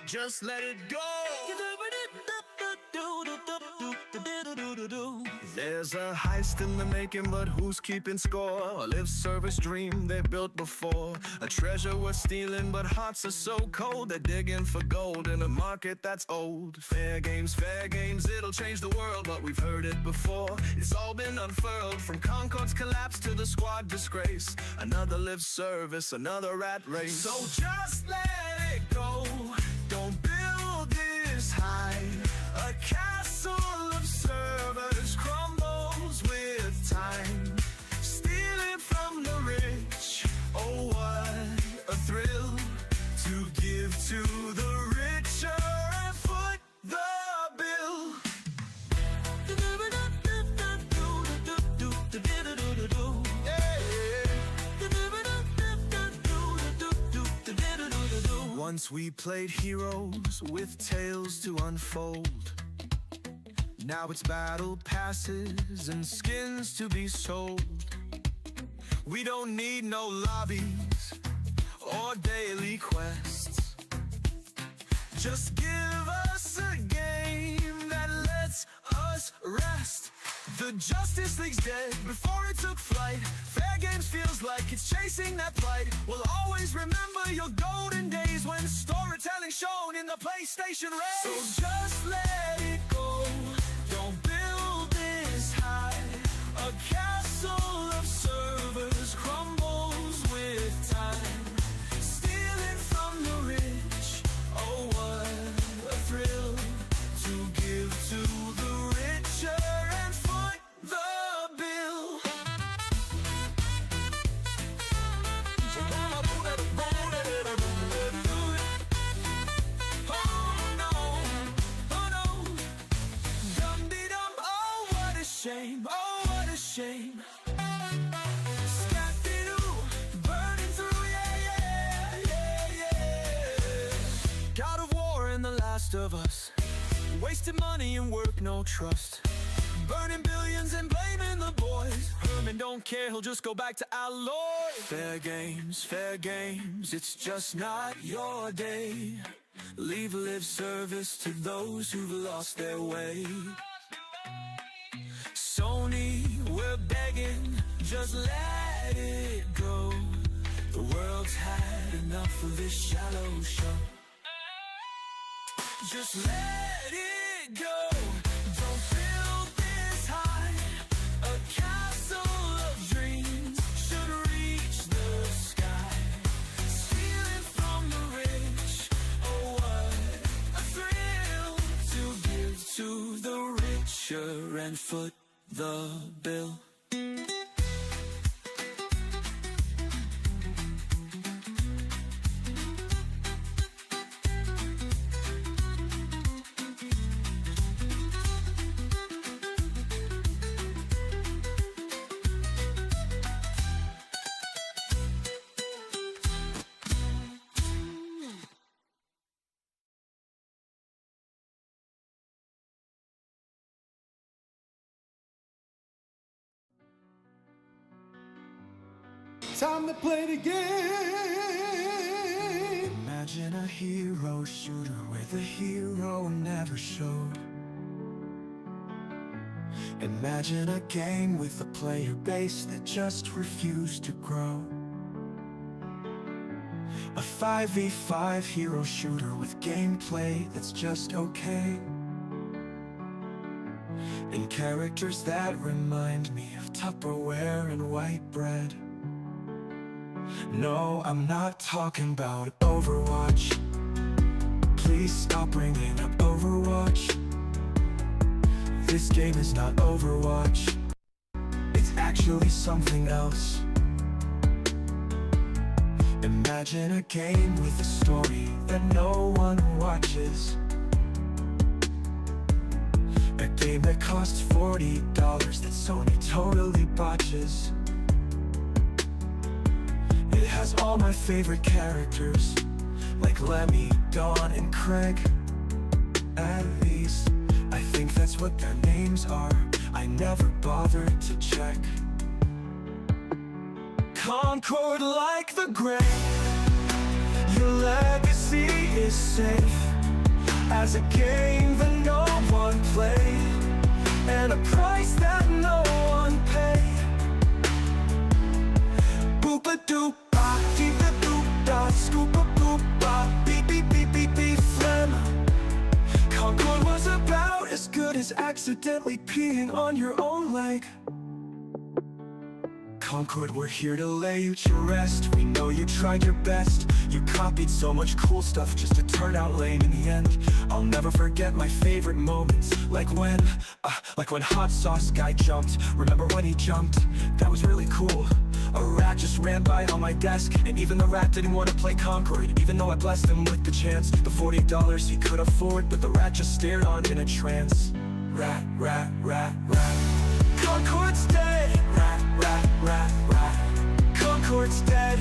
Just let it go. There's a heist in the making, but who's keeping score? A live service dream they built before. A treasure worth stealing, but hearts are so cold. They're digging for gold in a market that's old. Fair games, it'll change the world, but we've heard it before. It's all been unfurled, from Concord's collapse to the squad disgrace. Another live service, another rat race. So just let it go. Don't build this high. A castle of servers crumbles with time, stealing from the rich. Oh, what a thrill to give to the richer and foot the bill. Once we played heroes with tales to unfold. Now it's battle passes and skins to be sold. We don't need no lobbies or daily quests. Just give us a game that lets us rest. The Justice League's dead before it took flight. Fair games feels like it's chasing that plight. We'll always remember your golden days when storytelling shone in the PlayStation race. So just let it go. Don't build this high. A castle of servers crumbles with time, stealing from the rich. Oh, what a thrill to give to the richer and foot the bill. Oh no, oh no. Dum-de-dum, oh what a shame, oh what a shame. Scap-de-doo, burning through, yeah, yeah, yeah, yeah. God of War and The Last of Us, wasted money and work, no trust. Burning billions and blaming the boys. Herman don't care, he'll just go back to alloy. Fair games, it's just not your day. Leave live service to those who've lost their way. Sony, we're begging, just let it go. The world's had enough of this shallow show. Just let it go. Don't build this high. A castle of dreams should reach the sky, stealing from the rich. Oh, what a thrill to give to the richer and foot the bill. Time to play the game. Imagine a hero shooter where the hero never showed. Imagine a game with a player base that just refused to grow. A 5v5 hero shooter with gameplay that's just okay, and characters that remind me of Tupperware and white bread. No, I'm not talking about Overwatch. Please stop bringing up Overwatch. This game is not Overwatch. It's actually something else. Imagine a game with a story that no one watches. A game that costs $40 that Sony totally botches. It has all my favorite characters, like Lemmy, Dawn, and Craig. At least, I think that's what their names are. I never bothered to check. Concord like the grain. Your legacy is safe as a game that no one played, and a price that no one paid. Boop-a-doop-ba, deep-a-doop-da, scoop-a-boop-ba, beep-beep-beep-beep-beep, phlegm. Concord was about as good as accidentally peeing on your own leg. Concord, we're here to lay you to rest. We know you tried your best. You copied so much cool stuff just to turn out lame in the end. I'll never forget my favorite moments, like when hot sauce guy jumped. Remember when he jumped? That was really cool. A rat just ran by on my desk, and even the rat didn't want to play Concord, even though I blessed him with the chance. The $40 he could afford, but the rat just stared on in a trance. Rat, rat, rat, rat. Concord's dead. Rat, rat, rat, rat. Concord's dead.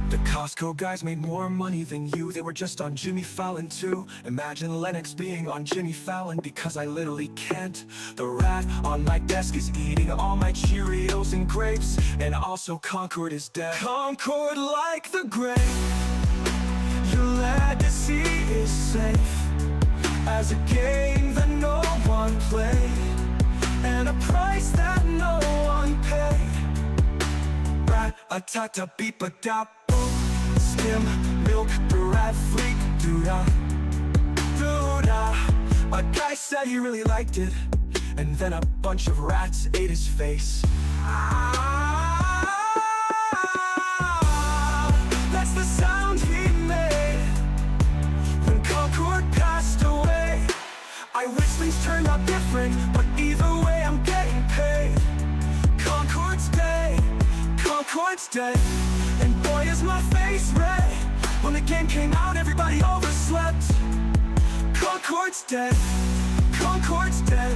The Costco guys made more money than you. They were just on Jimmy Fallon too. Imagine Lennox being on Jimmy Fallon, because I literally can't. The rat on my desk is eating all my Cheerios and grapes, and also Concord is dead. Concord like the grain. Your legacy is safe as a game that no one played, and a price that no one paid. Rat-a-ta-ta-beep-a-da, boom. Skim, milk, the rat fleek, doo-da, doo-da. A guy said he really liked it, and then a bunch of rats ate his face. That's the sound he made when Concord passed away. I wish things turned out different, but either way I'm getting paid. Concord's dead, Concord's dead, and boy is my face red. When the game came out, everybody overslept. Concord's dead, Concord's dead.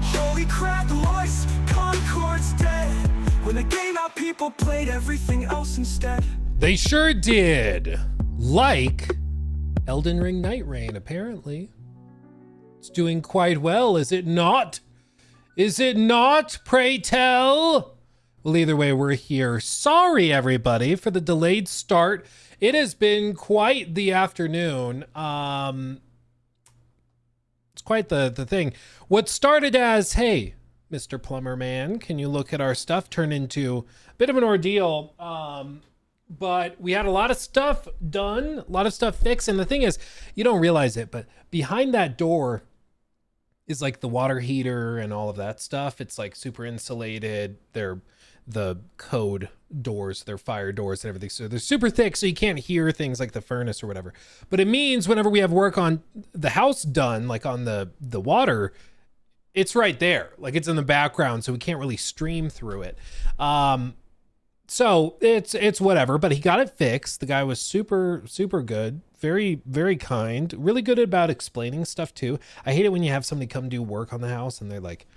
Holy crap, Lois, Concord's dead. When the game out, people played everything else instead. They sure did. Like Elden Ring Night Rain, apparently. It's doing quite well, is it not? Is it not, pray tell? Well, either way, we're here. Sorry, everybody, for the delayed start. It has been quite the afternoon. It's quite the thing. What started as, hey, Mr. Plumber Man, can you look at our stuff, turned into a bit of an ordeal. But we had a lot of stuff done, a lot of stuff fixed. And the thing is, you don't realize it, but behind that door is like the water heater and all of that stuff. It's like super insulated. They're the code doors, they're fire doors and everything. So they're super thick, so you can't hear things like the furnace or whatever. But it means whenever we have work on the house done, like on the water, it's right there. Like it's in the background, so we can't really stream through it. So it's whatever, but he got it fixed. The guy was super, super good. Very, very kind. Really good about explaining stuff too. I hate it when you have somebody come do work on the house and they're like,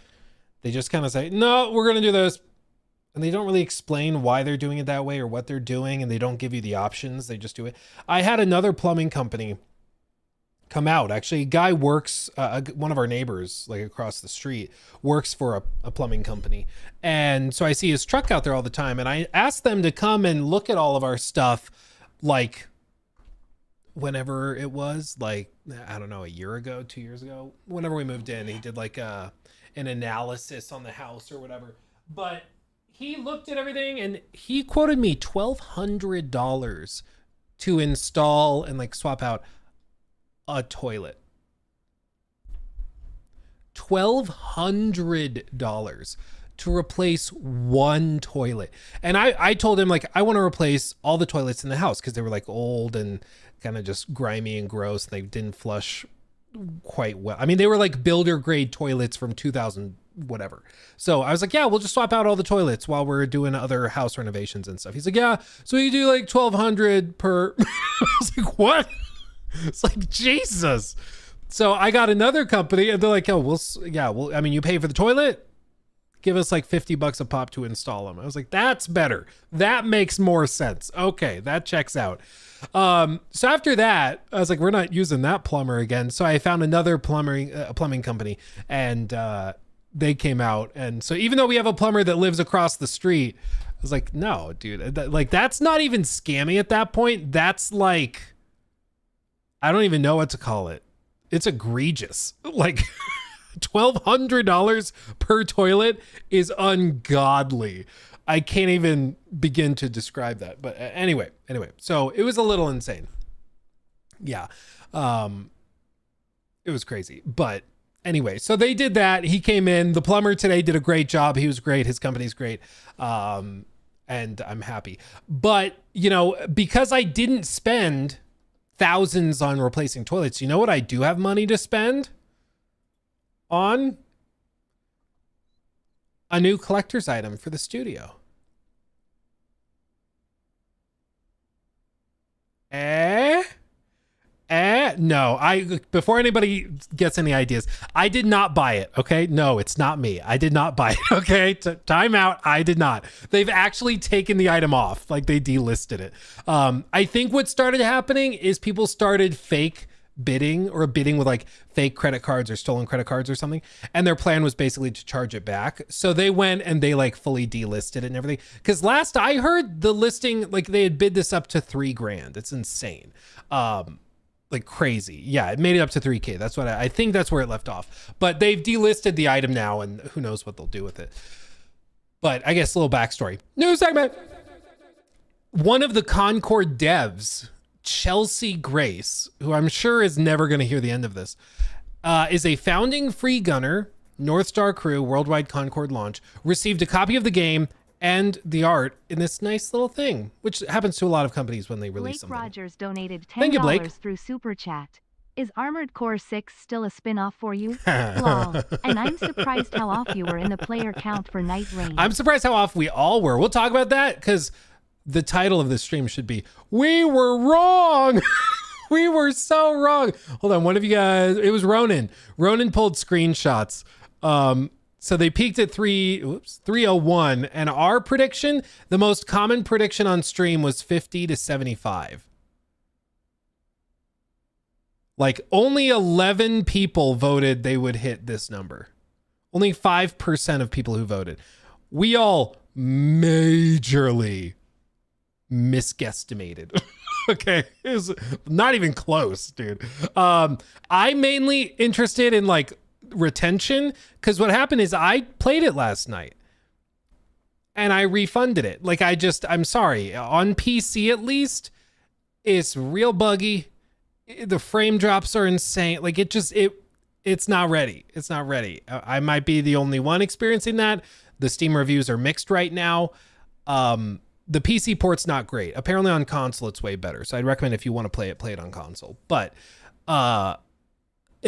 they just kind of say, no, we're going to do this. And they don't really explain why they're doing it that way or what they're doing. And they don't give you the options. They just do it. I had another plumbing company come out. Actually, a guy works, one of our neighbors, like across the street, works for a plumbing company. And so I see his truck out there all the time. And I asked them to come and look at all of our stuff, like whenever it was, like, I don't know, a year ago, 2 years ago, whenever we moved in, he did like an analysis on the house or whatever. But he looked at everything and he quoted me $1,200 to install and like swap out a toilet. $1,200 to replace one toilet. And I told him, like, I want to replace all the toilets in the house because they were like old and kind of just grimy and gross. And they didn't flush quite well. I mean, they were like builder grade toilets from 2000 whatever. So I was like, yeah, we'll just swap out all the toilets while we're doing other house renovations and stuff. He's like, yeah, so you do like $1,200 per. I was like, what? It's like, Jesus. So I got another company and they're like, oh, I mean, you pay for the toilet, give us like $50 a pop to install them. I was like, that's better. That makes more sense. Okay, that checks out. So after that, I was like, we're not using that plumber again. So I found another plumbing company, and they came out. And so even though we have a plumber that lives across the street, was like, no, dude, like that's not even scammy at that point. That's like, I don't even know what to call it. It's egregious. Like $1,200 per toilet is ungodly. I can't even begin to describe that. But anyway, so it was a little insane. Yeah. It was crazy. But anyway, so they did that. He came in. The plumber today did a great job. He was great. His company's great. And I'm happy. But, you know, because I didn't spend thousands on replacing toilets, you know what I do have money to spend on? A new collector's item for the studio. No, before anybody gets any ideas, I did not buy it. Okay. No, it's not me. I did not buy it. Okay. Time out. I did not. They've actually taken the item off. Like they delisted it. I think what started happening is people started fake bidding with like fake credit cards or stolen credit cards or something. And their plan was basically to charge it back. So they went and they like fully delisted it and everything. Cause last I heard the listing, like they had bid this up to $3,000. It's insane. Like crazy. Yeah, it made it up to 3K. That's what I think that's where it left off. But they've delisted the item now and who knows what they'll do with it. But I guess a little backstory. New segment. One of the Concord devs, Chelsea Grace, who I'm sure is never going to hear the end of this, is a founding free gunner, North Star Crew, Worldwide Concord launch, received a copy of the game and the art in this nice little thing, which happens to a lot of companies when they release Blake something. Rogers donated Thank you, Blake. $10 through Super Chat. Is Armored Core 6 still a spin-off for you? Lol. And I'm surprised how off you were in the player count for Night Rain. I'm surprised how off we all were. We'll talk about that because the title of this stream should be, We Were Wrong. We were so wrong. Hold on, one of you guys, it was Ronan. Ronan pulled screenshots. So they peaked at 301, and our prediction, the most common prediction on stream was 50 to 75. Like only 11 people voted they would hit this number. Only 5% of people who voted. We all majorly misguesstimated. Okay, it was not even close, dude. I'm mainly interested in like retention because what happened is I played it last night and I refunded it. Like I'm sorry, on PC at least, it's real buggy. The frame drops are insane. Like it's not ready. It's not ready. I might be the only one experiencing that. The Steam reviews are mixed right now. The PC port's not great. Apparently on console it's way better. So I'd recommend if you want to play it on console. But yeah,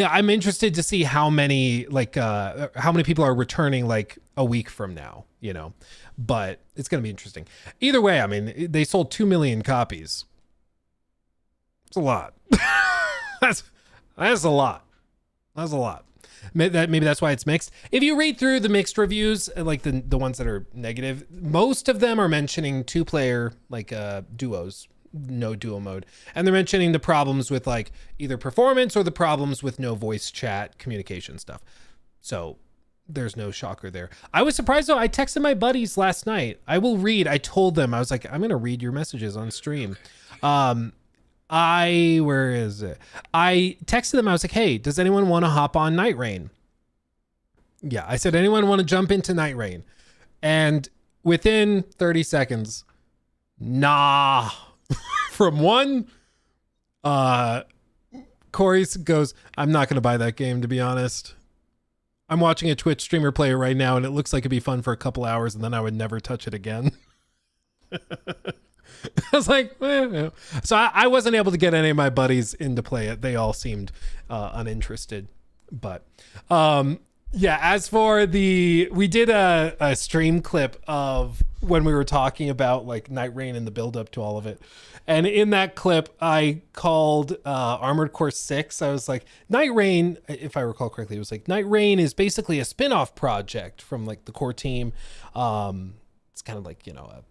I'm interested to see how many people are returning like a week from now, you know, but it's going to be interesting. Either way, I mean, they sold 2 million copies. It's a lot. That's a lot. That's a lot. Maybe that's why it's mixed. If you read through the mixed reviews, like the ones that are negative, most of them are mentioning 2-player like duos. No duo mode, and they're mentioning the problems with like either performance or the problems with no voice chat communication stuff. So there's no shocker there. I was surprised though. I texted my buddies last night. I told them, I was like, I'm gonna read your messages on stream. Where is it? I texted them. I was like, hey, does anyone want to hop on Night Rain? Yeah, I said, anyone want to jump into Night Rain? And within 30 seconds, nah. From one, Corey goes, I'm not going to buy that game, to be honest. I'm watching a Twitch streamer play it right now, and it looks like it'd be fun for a couple hours, and then I would never touch it again. I was like, eh. So I wasn't able to get any of my buddies in to play it. They all seemed uninterested. But yeah, as for we did a stream clip of when we were talking about like Night Rain and the build up to all of it. And in that clip, I called Armored Core 6. I was like, Night Rain, if I recall correctly, it was like Night Rain is basically a spin-off project from like the core team. It's kind of like, you know,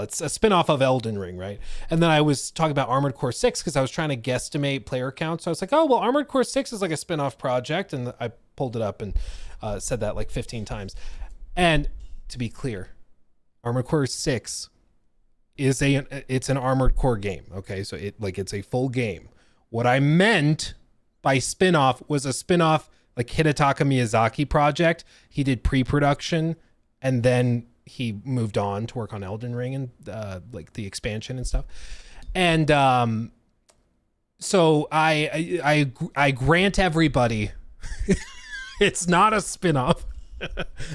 it's a spin-off of Elden Ring, right? And then I was talking about Armored Core 6 because I was trying to guesstimate player count. So I was like, oh, well, Armored Core 6 is like a spin-off project. And I pulled it up and said that like 15 times. And to be clear, Armored Core 6 is it's an Armored Core game. Okay, so it's a full game. What I meant by spin-off was a spin-off like Hidetaka Miyazaki project. He did pre-production and then he moved on to work on Elden Ring and like the expansion and stuff. And so I grant everybody it's not a spin-off.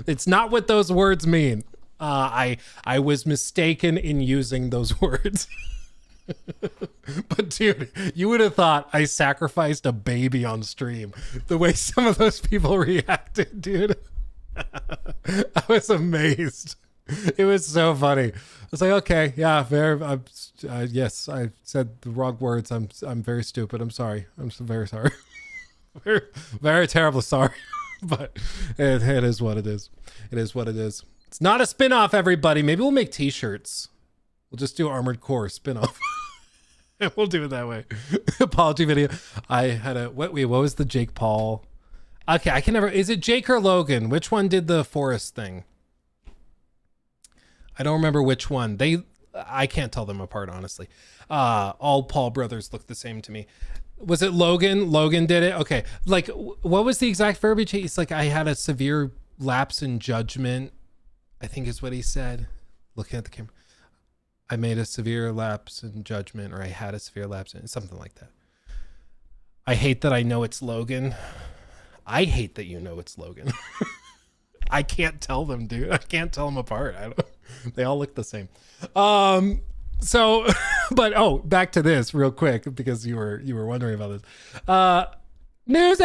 It's not what those words mean. I was mistaken in using those words. But dude, you would have thought I sacrificed a baby on stream. The way some of those people reacted, dude. I was amazed. It was so funny. I was like, okay, yeah, yes, I said the wrong words. I'm very stupid. I'm sorry. I'm so very sorry. very, very terribly sorry. But it is what it is. It is what it is. It's not a spin-off, everybody. Maybe we'll make t-shirts. We'll just do Armored Core spin-off. And we'll do it that way. Apology video. I had what was the Jake Paul? Okay, I can never, is it Jake or Logan? Which one did the forest thing? I don't remember which one. I can't tell them apart, honestly. All Paul brothers look the same to me. Was it Logan? Logan did it? Okay. Like, what was the exact verbiage? He's like, I had a severe lapse in judgment, I think is what he said. Looking at the camera. I made a severe lapse in judgment, or I had a severe lapse in something like that. I hate that I know it's Logan. I hate that you know it's Logan. I can't tell them, dude. I can't tell them apart. They all look the same. So, but back to this real quick because you were wondering about this. News.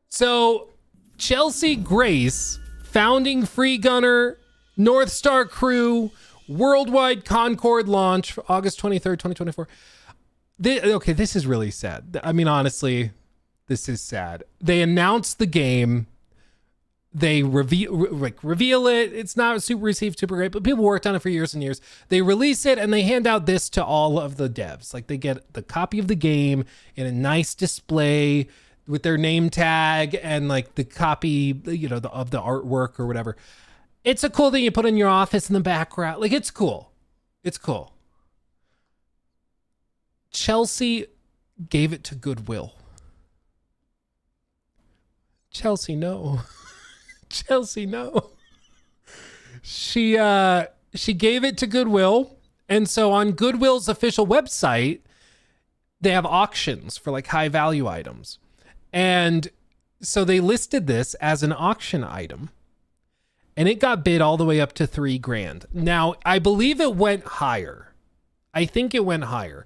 So, Chelsea Grace, founding free gunner, North Star crew, worldwide Concord launch, August 23rd, 2024. This is really sad. I mean, honestly, this is sad. They announced the game. They reveal it. It's not received super great, but people worked on it for years and years. They release it and they hand out this to all of the devs. Like, they get the copy of the game in a nice display with their name tag and like the copy, of the artwork or whatever. It's a cool thing you put in your office in the background. Like, it's cool. It's cool. Chelsea gave it to Goodwill. Chelsea, no. Chelsea, no. She gave it to Goodwill. And so on Goodwill's official website, they have auctions for like high value items. And so they listed this as an auction item. And it got bid all the way up to $3,000. Now, I believe it went higher. I think it went higher.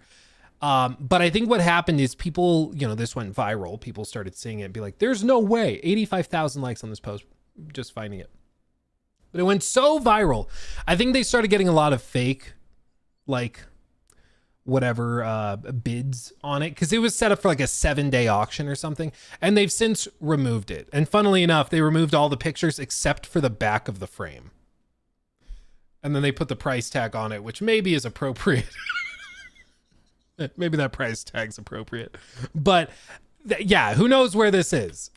But I think what happened is people, this went viral. People started seeing it and be like, there's no way. 85,000 likes on this post, just finding it. But it went so viral. I think they started getting a lot of fake, bids on it, because it was set up for like a 7-day auction or something, and they've since removed it. And funnily enough, they removed all the pictures except for the back of the frame, and then they put the price tag on it, which maybe is appropriate. Maybe that price tag's appropriate, but yeah, who knows where this is?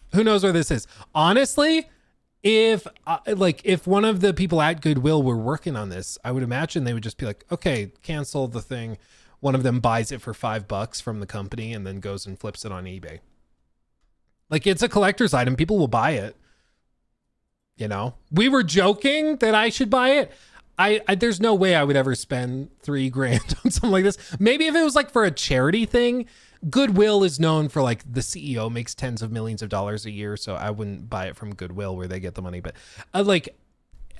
Honestly, if one of the people at Goodwill were working on this, I would imagine they would just be like, okay, cancel the thing. One of them buys it for $5 from the company and then goes and flips it on eBay. Like, it's a collector's item. People will buy it. We were joking that I should buy it. I there's no way I would ever spend $3,000 on something like this. Maybe if it was like for a charity thing. Goodwill is known for like the CEO makes tens of millions of dollars a year. So I wouldn't buy it from Goodwill where they get the money. But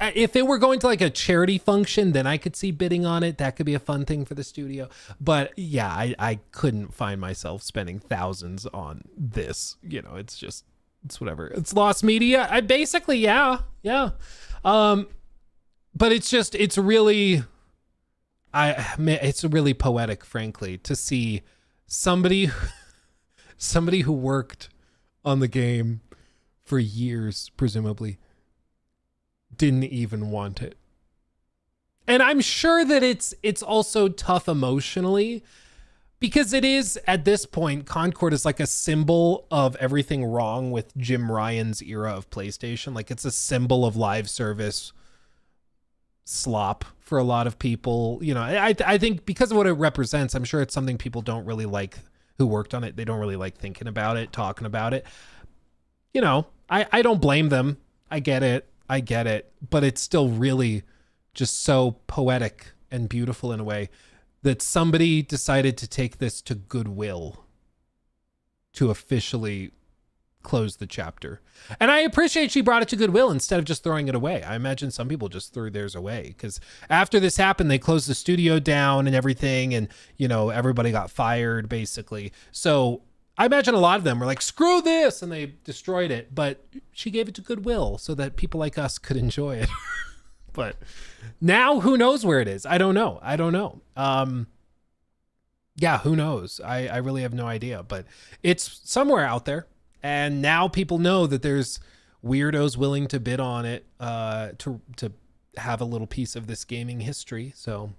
if it were going to like a charity function, then I could see bidding on it. That could be a fun thing for the studio. But yeah, I couldn't find myself spending thousands on this. It's whatever. It's lost media. Yeah. But it's really poetic, frankly, to see somebody who worked on the game for years, presumably, didn't even want it. And I'm sure that it's also tough emotionally, because it is, at this point, Concord is like a symbol of everything wrong with Jim Ryan's era of PlayStation. Like, it's a symbol of live service slop for a lot of people. You know, I think because of what it represents, I'm sure it's something people don't really like who worked on it. They don't really like thinking about it, talking about it. You know, I don't blame them. I get it. But it's still really just so poetic and beautiful in a way that somebody decided to take this to Goodwill to officially close the chapter. And I appreciate she brought it to Goodwill instead of just throwing it away. I imagine some people just threw theirs away because after this happened, they closed the studio down and everything. And, you know, everybody got fired basically. So I imagine a lot of them were like, screw this. And they destroyed it. But she gave it to Goodwill so that people like us could enjoy it. But now who knows where it is? I don't know. Yeah, who knows? I really have no idea, but it's somewhere out there. And now people know that there's weirdos willing to bid on it to have a little piece of this gaming history. So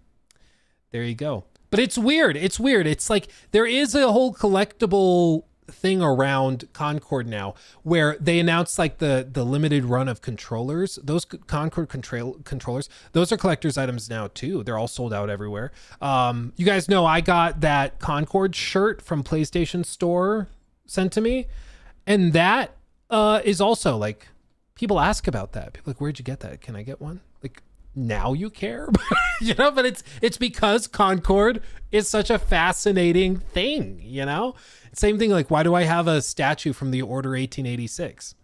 there you go. But it's weird. It's like there is a whole collectible thing around Concord now where they announced like the limited run of controllers. Those Concord controllers, those are collector's items now too. They're all sold out everywhere. You guys know I got that Concord shirt from PlayStation Store sent to me. And that is also like, people ask about that. People are like, where'd you get that? Can I get one? Like, now you care? You know, but it's because Concord is such a fascinating thing, you know? Same thing, like, why do I have a statue from the Order 1886?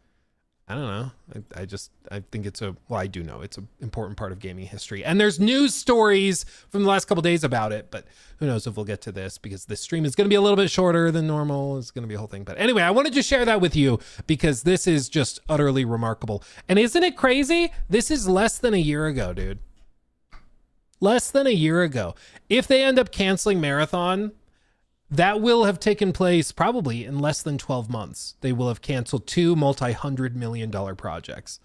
I don't know. I think I do know it's an important part of gaming history. And there's news stories from the last couple of days about it, but who knows if we'll get to this because this stream is going to be a little bit shorter than normal. It's going to be a whole thing. But anyway, I wanted to share that with you because this is just utterly remarkable. And isn't it crazy? This is less than a year ago, dude. Less than a year ago. If they end up canceling Marathon, that will have taken place probably in less than 12 months. They will have canceled 2 multi-$100 million projects.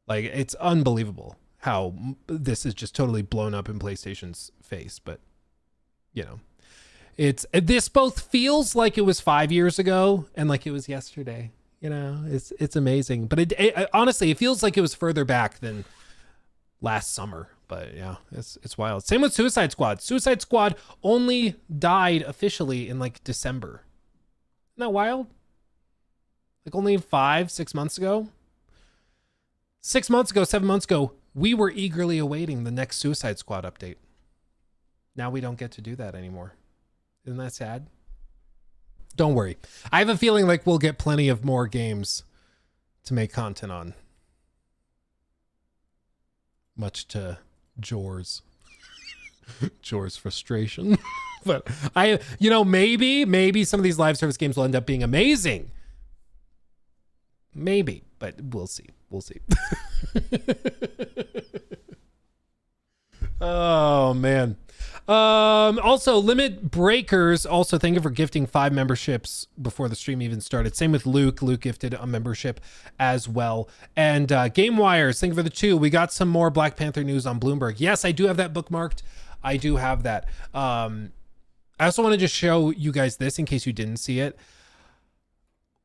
Like, it's unbelievable how this is just totally blown up in PlayStation's face. But, you know, this both feels like it was 5 years ago and like it was yesterday. You know, it's amazing. But it honestly, it feels like it was further back than last summer. But yeah, it's wild. Same with Suicide Squad. Suicide Squad only died officially in like December. Isn't that wild? Like only 5-6 months ago? 6 months ago, 7 months ago, we were eagerly awaiting the next Suicide Squad update. Now we don't get to do that anymore. Isn't that sad? Don't worry. I have a feeling like we'll get plenty of more games to make content on. Much to Jor's frustration. But maybe some of these live service games will end up being amazing. Maybe, but we'll see. Oh man. Also Limit Breakers, also thank you for gifting 5 memberships before the stream even started. Same with Luke gifted a membership as well. And Game Wires, thank you for the 2. We got some more Black Panther news on Bloomberg. Yes, I do have that bookmarked. I do have that. I also want to just show you guys this in case you didn't see it.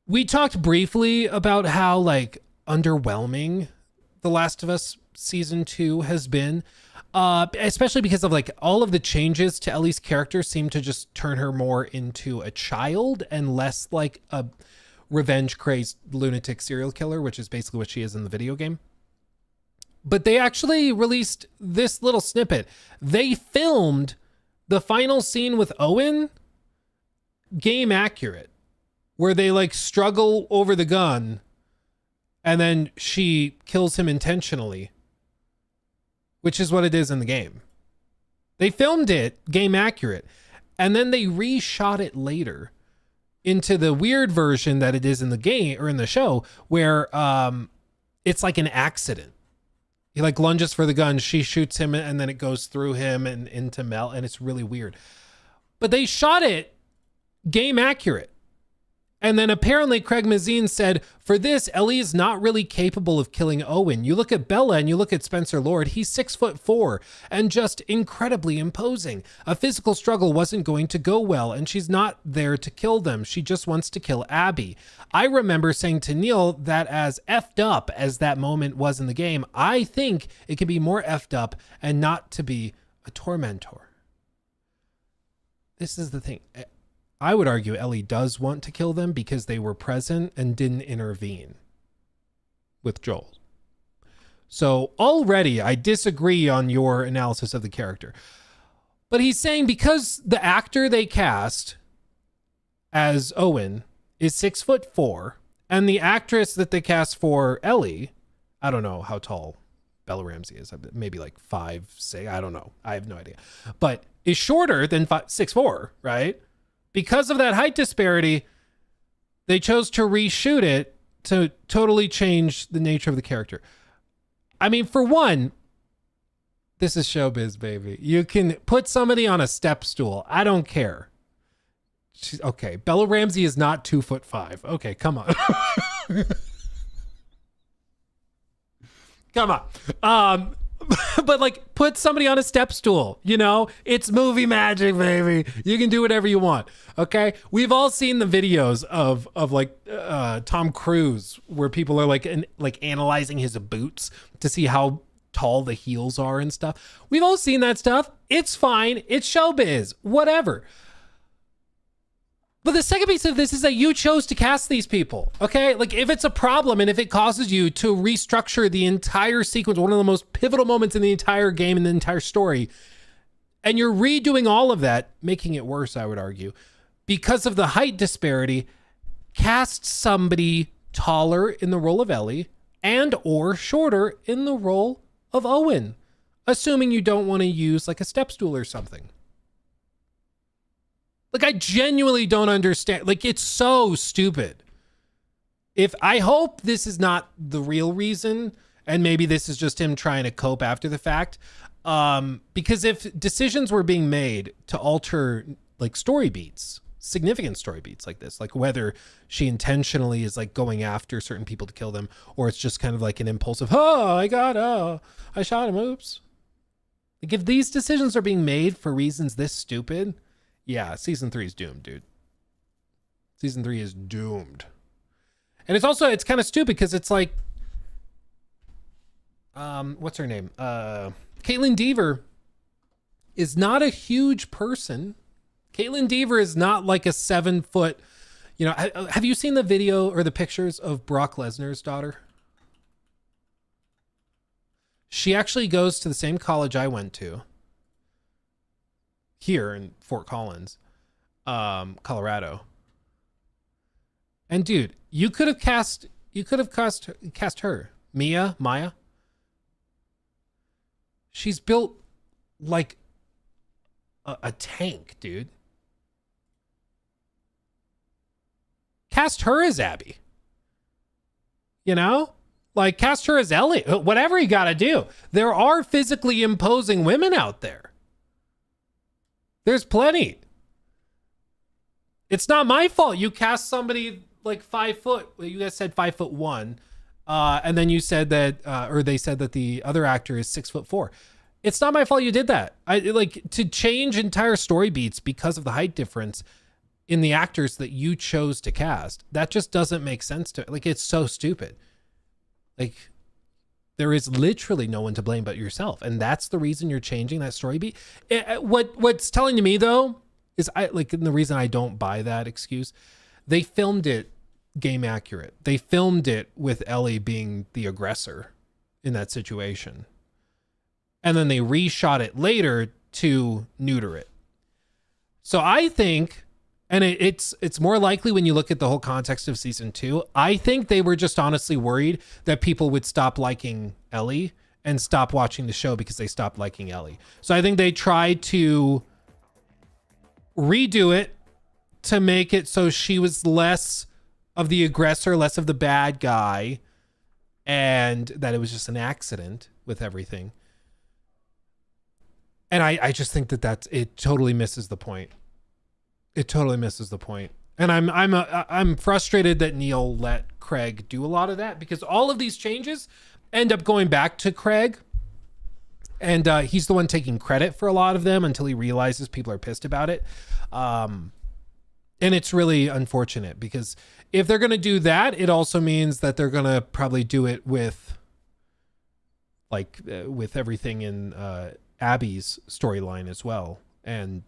We talked briefly about how like underwhelming The Last of Us season 2 has been. Especially because of like all of the changes to Ellie's character seem to just turn her more into a child and less like a revenge crazed lunatic serial killer, which is basically what she is in the video game. But they actually released this little snippet. They filmed the final scene with Owen game accurate, where they like struggle over the gun and then she kills him intentionally, which is what it is in the game. They filmed it game accurate, and then they reshot it later into the weird version that it is in the game or in the show, where it's like an accident. He like lunges for the gun, she shoots him, and then it goes through him and into Mel, and it's really weird. But they shot it game accurate. And then apparently Craig Mazin said, for this, Ellie is not really capable of killing Owen. You look at Bella and you look at Spencer Lord, he's 6'4" and just incredibly imposing. A physical struggle wasn't going to go well, and she's not there to kill them. She just wants to kill Abby. I remember saying to Neil that as effed up as that moment was in the game, I think it can be more effed up and not to be a tormentor. This is the thing. I would argue Ellie does want to kill them because they were present and didn't intervene with Joel. So already I disagree on your analysis of the character. But he's saying because the actor they cast as Owen is 6'4", and the actress that they cast for Ellie, I don't know how tall Bella Ramsey is, maybe like 5'6", I don't know. I have no idea. But is shorter than 6'4", right? Because of that height disparity, they chose to reshoot it to totally change the nature of the character. I mean, for one, this is showbiz, baby. You can put somebody on a step stool. I don't care. Okay, Bella Ramsey is not 2'5". Okay, come on. Come on. But like, put somebody on a step stool, you know, it's movie magic, baby. You can do whatever you want. Okay. We've all seen the videos of like, Tom Cruise, where people are like analyzing his boots to see how tall the heels are and stuff. We've all seen that stuff. It's fine. It's showbiz, whatever. But the second piece of this is that you chose to cast these people, okay? Like, if it's a problem and if it causes you to restructure the entire sequence, one of the most pivotal moments in the entire game and the entire story, and you're redoing all of that, making it worse, I would argue, because of the height disparity, cast somebody taller in the role of Ellie and or shorter in the role of Owen, assuming you don't want to use like a step stool or something. Like, I genuinely don't understand. Like, it's so stupid. I hope this is not the real reason, and maybe this is just him trying to cope after the fact. Because if decisions were being made to alter like story beats, significant story beats like this, like whether she intentionally is like going after certain people to kill them, or it's just kind of like an impulsive, I shot him, oops. Like, if these decisions are being made for reasons this stupid, yeah, season 3 is doomed, dude. Season 3 is doomed. And it's kind of stupid because it's like, what's her name? Caitlin Deaver is not a huge person. Caitlin Deaver is not like a 7-foot, you know, have you seen the video or the pictures of Brock Lesnar's daughter? She actually goes to the same college I went to. Here in Fort Collins, Colorado. And dude, you could have cast her, Maya. She's built like a tank, dude. Cast her as Abby. You know? Like, cast her as Ellie. Whatever you gotta do. There are physically imposing women out there. There's plenty. It's not my fault you cast somebody like 5 foot. You guys said 5'1", and then you said that, or they said that the other actor is 6'4". It's not my fault you did that. I like to change entire story beats because of the height difference in the actors that you chose to cast. That just doesn't make sense to like. It's so stupid. Like, there is literally no one to blame but yourself. And that's the reason you're changing that story beat. What's telling to me, though, is the reason I don't buy that excuse, they filmed it game accurate. They filmed it with Ellie being the aggressor in that situation. And then they reshot it later to neuter it. So I think, and it's more likely when you look at the whole context of season 2, I think they were just honestly worried that people would stop liking Ellie and stop watching the show because they stopped liking Ellie. So I think they tried to redo it to make it so she was less of the aggressor, less of the bad guy, and that it was just an accident with everything. And I just think that it totally misses the point. It totally misses the point. And I'm frustrated that Neil let Craig do a lot of that, because all of these changes end up going back to Craig. And he's the one taking credit for a lot of them until he realizes people are pissed about it. And it's really unfortunate, because if they're going to do that, it also means that they're going to probably do it with with everything in Abby's storyline as well. And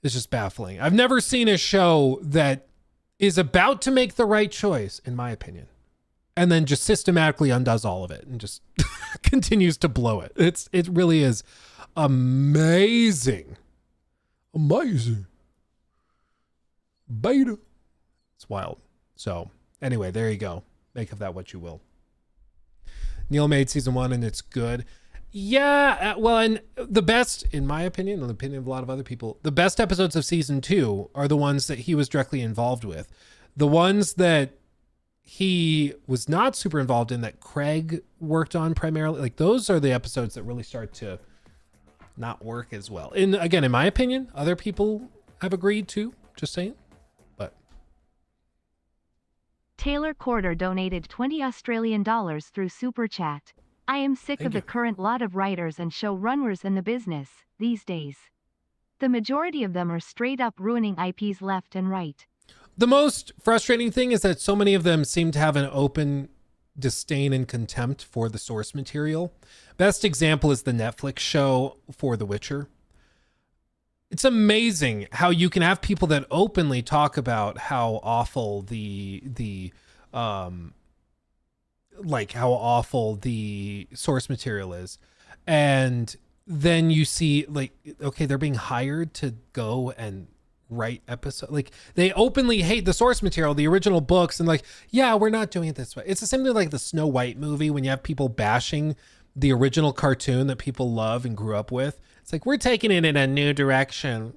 it's just baffling. I've never seen a show that is about to make the right choice, in my opinion, and then just systematically undoes all of it and just continues to blow it. It really is amazing. Amazing. Beta. It's wild. So anyway, there you go. Make of that what you will. Neil made season 1 and it's good. Yeah, well, and the best, in my opinion, and the opinion of a lot of other people, the best episodes of season 2 are the ones that he was directly involved with. The ones that he was not super involved in, that Craig worked on primarily, like those are the episodes that really start to not work as well. And again, in my opinion, other people have agreed too, just saying. But Taylor Corder donated $20 through Super Chat. I am sick of the current lot of writers and showrunners in the business these days. The majority of them are straight up ruining IPs left and right. The most frustrating thing is that so many of them seem to have an open disdain and contempt for the source material. Best example is the Netflix show for The Witcher. It's amazing how you can have people that openly talk about how awful how awful the source material is. And then you see, like, okay, they're being hired to go and write episode, like they openly hate the source material, the original books, and like, yeah, we're not doing it this way. It's the same thing like the Snow White movie, when you have people bashing the original cartoon that people love and grew up with. It's like, we're taking it in a new direction.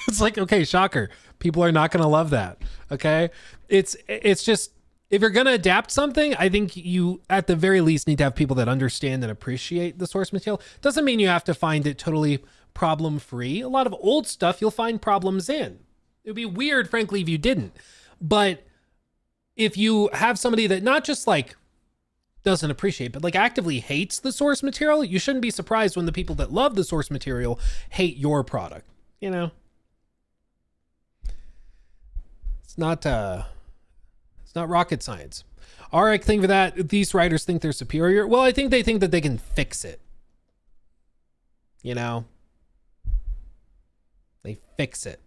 It's like, okay, shocker, people are not going to love that. Okay, it's just, if you're going to adapt something, I think you at the very least need to have people that understand and appreciate the source material. Doesn't mean you have to find it totally problem free. A lot of old stuff you'll find problems in. It would be weird, frankly, if you didn't. But if you have somebody that not just like doesn't appreciate, but like actively hates the source material, you shouldn't be surprised when the people that love the source material hate your product. You know, it's not rocket science. All right, think for that. These writers think they're superior. Well, I think they think that they can fix it. You know, they fix it.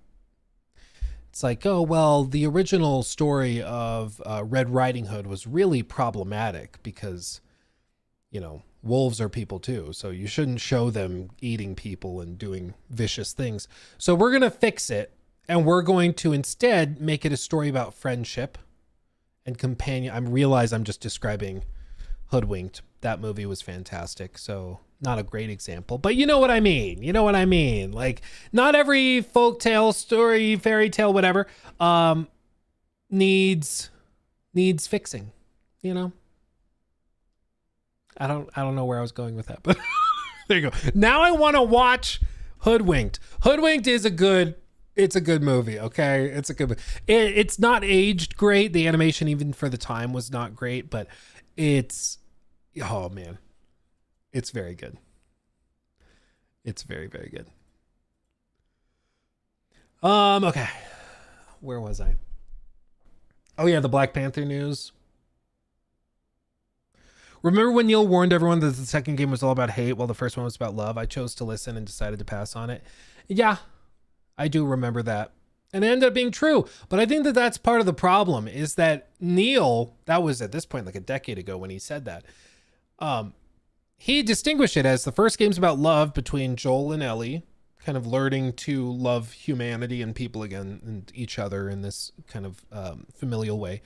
It's like, oh, well, the original story of Red Riding Hood was really problematic because, you know, wolves are people too. So you shouldn't show them eating people and doing vicious things. So we're going to fix it. And we're going to instead make it a story about friendship and companion. I realize I'm just describing Hoodwinked. That movie was fantastic. So not a great example, but you know what I mean. You know what I mean? Like, not every folktale story, fairy tale, whatever, needs fixing, you know? I don't know where I was going with that, but there you go. Now I want to watch Hoodwinked. Hoodwinked is it's a good movie. Okay. It's a good movie. It's not aged great. The animation, even for the time, was not great, but oh man, it's very good. It's very, very good. Okay. Where was I? Oh yeah, the Black Panther news. Remember when Neil warned everyone that the second game was all about hate while the first one was about love? I chose to listen and decided to pass on it. Yeah, I do remember that. And it ended up being true. But I think that that's part of the problem, is that Neil, that was at this point like a decade ago when he said that, he distinguished it as the first game's about love between Joel and Ellie, kind of learning to love humanity and people again and each other in this kind of familial way.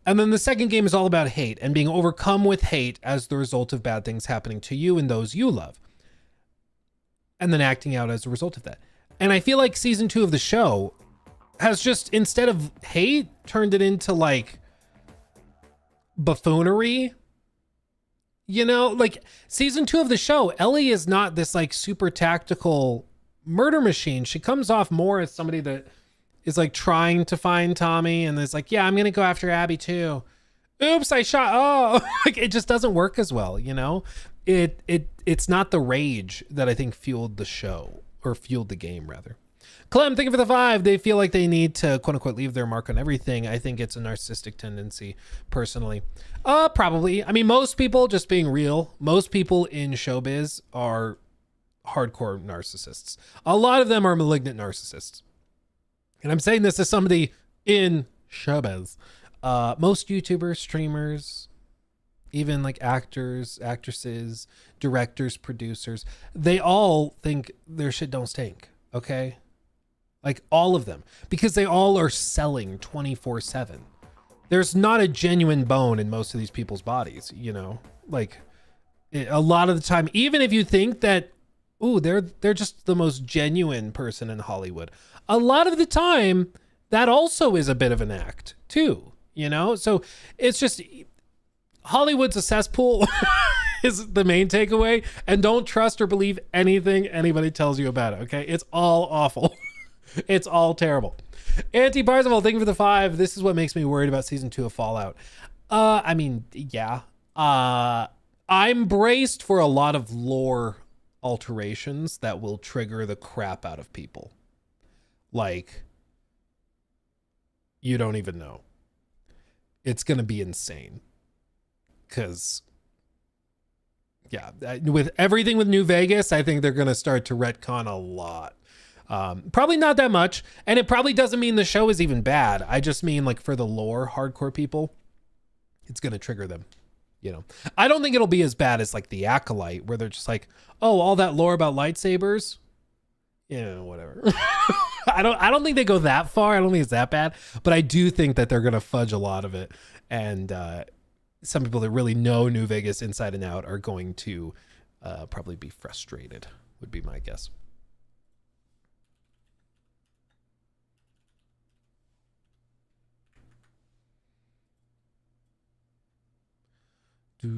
And then the second game is all about hate and being overcome with hate as the result of bad things happening to you and those you love. And then acting out as a result of that. And I feel like season 2 of the show has just, instead of hate, turned it into like buffoonery. You know, like season 2 of the show, Ellie is not this like super tactical murder machine. She comes off more as somebody that is like trying to find Tommy, and it's like, yeah, I'm gonna go after Abby too. Oops, I shot. Oh, like it just doesn't work as well, you know. It's not the rage that I think fueled the show, or fueled the game rather. Clem, thank you for the 5. They feel like they need to quote unquote leave their mark on everything. I think it's a narcissistic tendency, personally. Probably. I mean, most people, just being real, most people in showbiz are hardcore narcissists. A lot of them are malignant narcissists. And I'm saying this as somebody in showbiz. Most YouTubers, streamers, even like actors, actresses, directors, producers, they all think their shit don't stink. Okay. Like all of them, because they all are selling 24/7. There's not a genuine bone in most of these people's bodies, you know, like a lot of the time, even if you think that, ooh, they're just the most genuine person in Hollywood. A lot of the time that also is a bit of an act too, you know? So it's just, Hollywood's a cesspool is the main takeaway, and don't trust or believe anything anybody tells you about it. Okay. It's all awful. It's all terrible. Auntie Parzival, thank you for the 5. This is what makes me worried about season 2 of Fallout. I mean, yeah. I'm braced for a lot of lore alterations that will trigger the crap out of people. Like, you don't even know. It's going to be insane. Because, yeah, with everything with New Vegas, I think they're going to start to retcon a lot. Probably not that much, and it probably doesn't mean the show is even bad. I just mean, like, for the lore hardcore people, it's going to trigger them, you know. I don't think it'll be as bad as like The Acolyte, where they're just like, oh, all that lore about lightsabers, yeah, whatever. I don't think they go that far. I don't think it's that bad, but I do think that they're going to fudge a lot of it, and some people that really know New Vegas inside and out are going to probably be frustrated, would be my guess. Do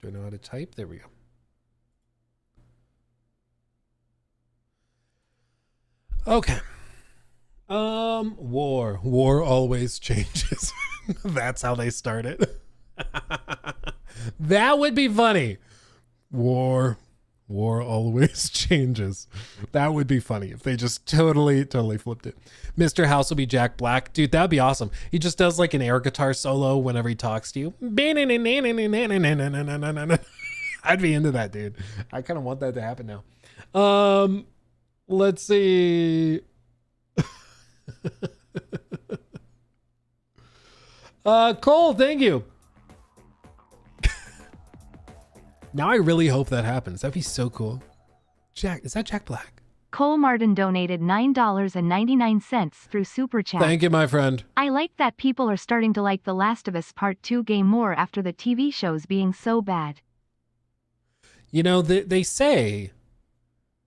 I know how to type? There we go. Okay. War always changes. That's how they start it. That would be funny. War always changes. That would be funny if they just totally flipped it. Mr. House will be Jack Black. Dude, that'd be awesome. He just does like an air guitar solo whenever he talks to you. I'd be into that, dude. I kind of want that to happen now. Let's see. Cole, thank you. Now I really hope that happens. That'd be so cool. Jack, is that Jack Black? Cole Martin donated $9.99 through Super Chat. Thank you, my friend. I like that people are starting to like The Last of Us Part 2 game more after the TV shows being so bad. You know, they say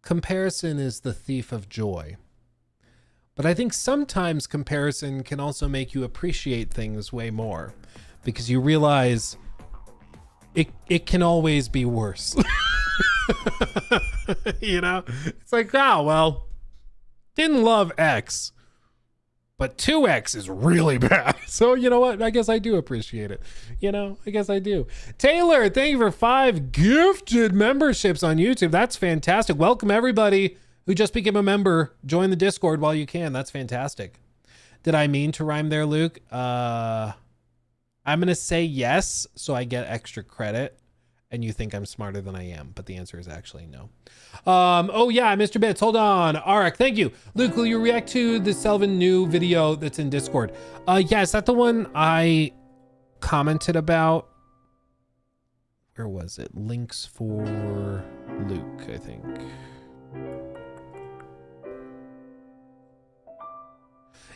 comparison is the thief of joy. But I think sometimes comparison can also make you appreciate things way more, because you realize it can always be worse. You know, it's like, oh, well, didn't love X, but 2X is really bad. So you know what? I guess I do appreciate it. You know, I guess I do. Taylor, thank you for 5 gifted memberships on YouTube. That's fantastic. Welcome everybody who just became a member. Join the Discord while you can. That's fantastic. Did I mean to rhyme there, Luke? I'm going to say yes, so I get extra credit, and you think I'm smarter than I am, but the answer is actually no. Oh yeah, Mr. Bits, hold on. Arak, thank you. Luke, will you react to the Selvin new video that's in Discord? Yeah, is that the one I commented about? Where was it? Links for Luke, I think.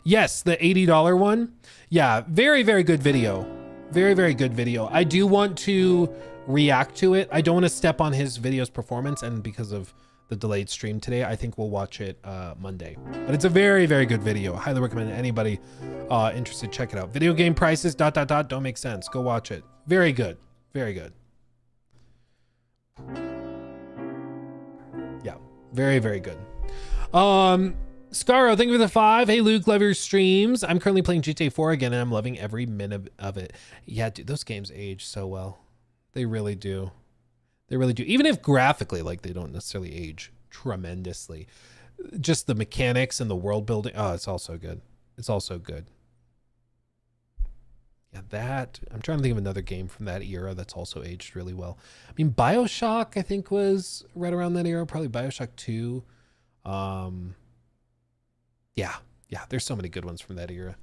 Yes, the $80 one. Yeah, very, very good video. Very, very good video. I do want to react to it. I don't want to step on his video's performance, and because of the delayed stream today, I think we'll watch it Monday. But it's a very, very good video. I highly recommend anybody interested, check it out. Video game prices, ... don't make sense. Go watch it. Very good. Very good. Yeah. Very, very good. Scaro, thank you for the 5. Hey, Luke, love your streams. I'm currently playing GTA 4 again, and I'm loving every minute of it. Yeah, dude, those games age so well. They really do. They really do. Even if graphically, like, they don't necessarily age tremendously. Just the mechanics and the world building. Oh, it's all so good. It's all so good. Yeah, that. I'm trying to think of another game from that era that's also aged really well. I mean, BioShock, I think, was right around that era. Probably BioShock 2. Yeah, there's so many good ones from that era.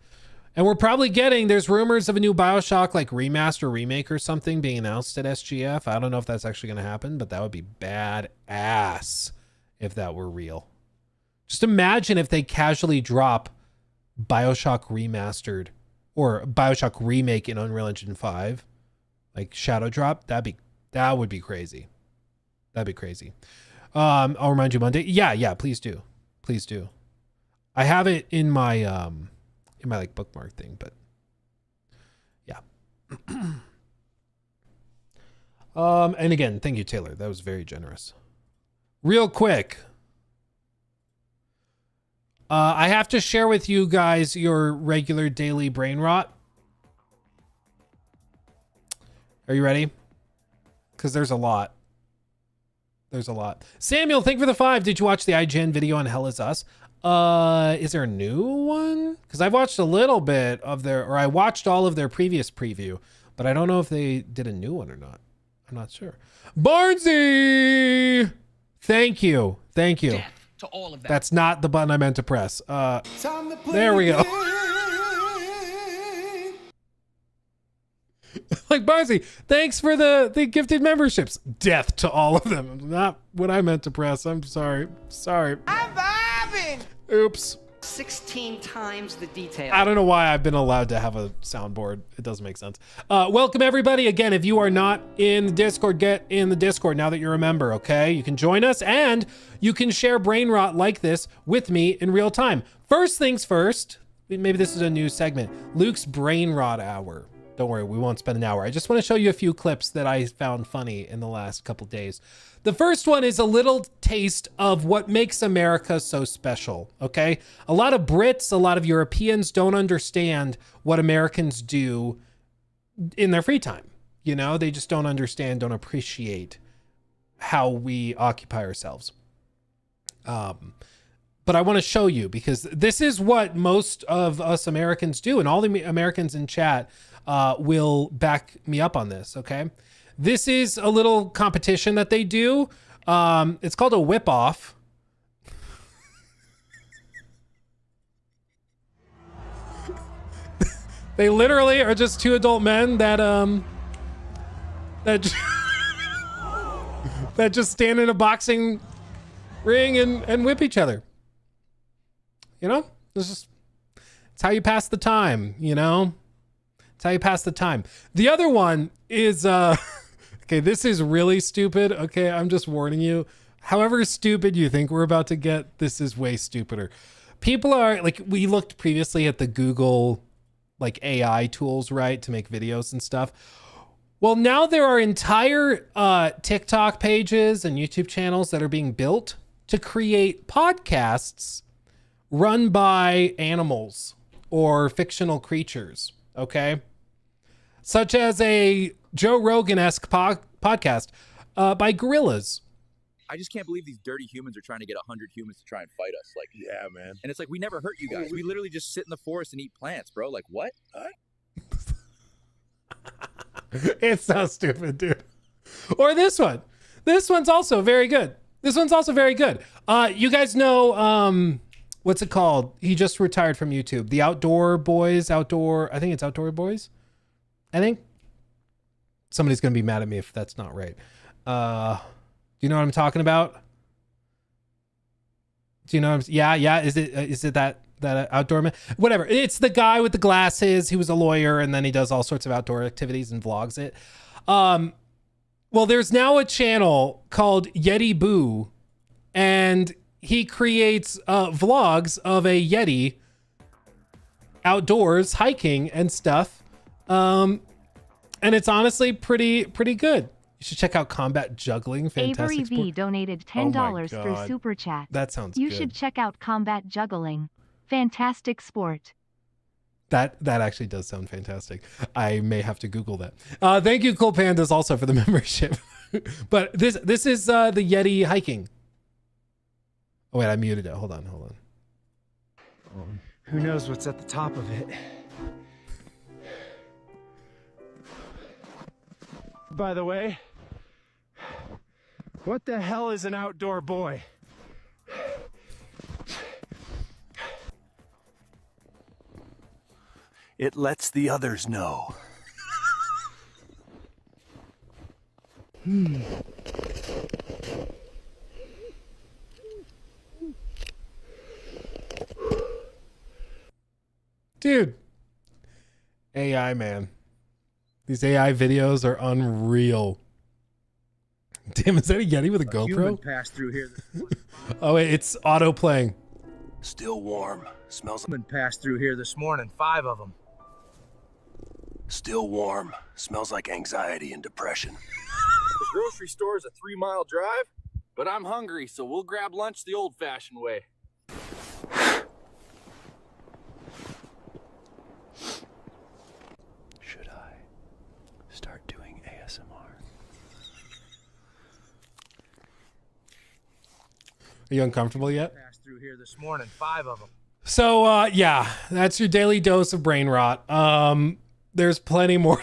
And we're probably there's rumors of a new BioShock like remaster, remake or something being announced at SGF. I don't know if that's actually going to happen, but that would be badass if that were real. Just imagine if they casually drop BioShock remastered or BioShock remake in Unreal Engine 5, like Shadow Drop. That would be crazy. That'd be crazy. I'll remind you Monday. Yeah, please do. Please do. I have it in my like bookmark thing, but yeah. And again, thank you, Taylor. That was very generous. Real quick. I have to share with you guys your regular daily brain rot. Are you ready? Because there's a lot. There's a lot. Samuel, thank you for the 5. Did you watch the IGN video on Hell Is Us? Is there a new one? Because I've watched a little bit of I watched all of their previous preview, but I don't know if they did a new one or not. I'm not sure. Barnesy! Thank you. Death to all of that. That's not the button I meant to press. Time to play There we go. Like, Barnesy, thanks for the gifted memberships. Death to all of them. Not what I meant to press. I'm sorry. I'm vibing. Oops. 16 times the detail. I don't know why I've been allowed to have a soundboard. It doesn't make sense. Welcome, everybody. Again, if you are not in the Discord, get in the Discord now that you're a member, okay? You can join us, and you can share brain rot like this with me in real time. First things first, maybe this is a new segment, Luke's Brain Rot Hour. Don't worry, we won't spend an hour. I just want to show you a few clips that I found funny in the last couple days. The first one is a little taste of what makes America so special, okay? A lot of Brits, a lot of Europeans don't understand what Americans do in their free time. You know, they just don't understand, don't appreciate how we occupy ourselves. But I want to show you because this is what most of us Americans do, and all the Americans in chat will back me up on this, okay? This is a little competition that they do. It's called a whip off. They literally are just two adult men that that just stand in a boxing ring and whip each other. You know, it's how you pass the time, you know? It's how you pass the time. The other one is, okay, this is really stupid. Okay, I'm just warning you. However stupid you think we're about to get, this is way stupider. People are, like, we looked previously at the Google, like, AI tools, right, to make videos and stuff. Well, now there are entire TikTok pages and YouTube channels that are being built to create podcasts run by animals or fictional creatures, okay? Such as a Joe Rogan-esque podcast by gorillas. I just can't believe these dirty humans are trying to get 100 humans to try and fight us. Like, Yeah, man. and it's like, we never hurt you guys. We literally just sit in the forest and eat plants, bro. Like, what? It's so stupid, dude. Or this one. This one's also very good. You guys know, what's it called? He just retired from YouTube. The Outdoor Boys, I think it's Outdoor Boys. I think somebody's going to be mad at me if that's not right. Do you know what I'm talking about? Do you know? Yeah. Is it that outdoor man? Whatever. It's the guy with the glasses. He was a lawyer, and then he does all sorts of outdoor activities and vlogs it. Well, there's now a channel called Yeti Boo, and he creates vlogs of a Yeti outdoors hiking and stuff. And it's honestly pretty good. You should check out Combat Juggling. Fantastic Avery V sport. donated Oh my $10 through God. Super Chat. That sounds You good. should check out Combat Juggling. Fantastic sport. That actually does sound fantastic. I may have to Google that. Thank you, Cool Pandas, also for the membership. But this is the Yeti hiking. Oh wait, I muted it. Hold on. Who knows what's at the top of it? By the way, what the hell is an outdoor boy? It lets the others know. Dude. AI, man. These AI videos are unreal. Damn, is that a Yeti with a GoPro? Passed through here this morning. Oh wait, it's auto playing. Still warm. Smells like passed through here this morning. 5 of them. Still warm. Smells like anxiety and depression. The grocery store is a 3-mile drive, but I'm hungry, so we'll grab lunch the old-fashioned way. Should I start doing ASMR? Are you uncomfortable yet? Passed through here this morning. 5 of them. So yeah, that's your daily dose of brain rot. There's plenty more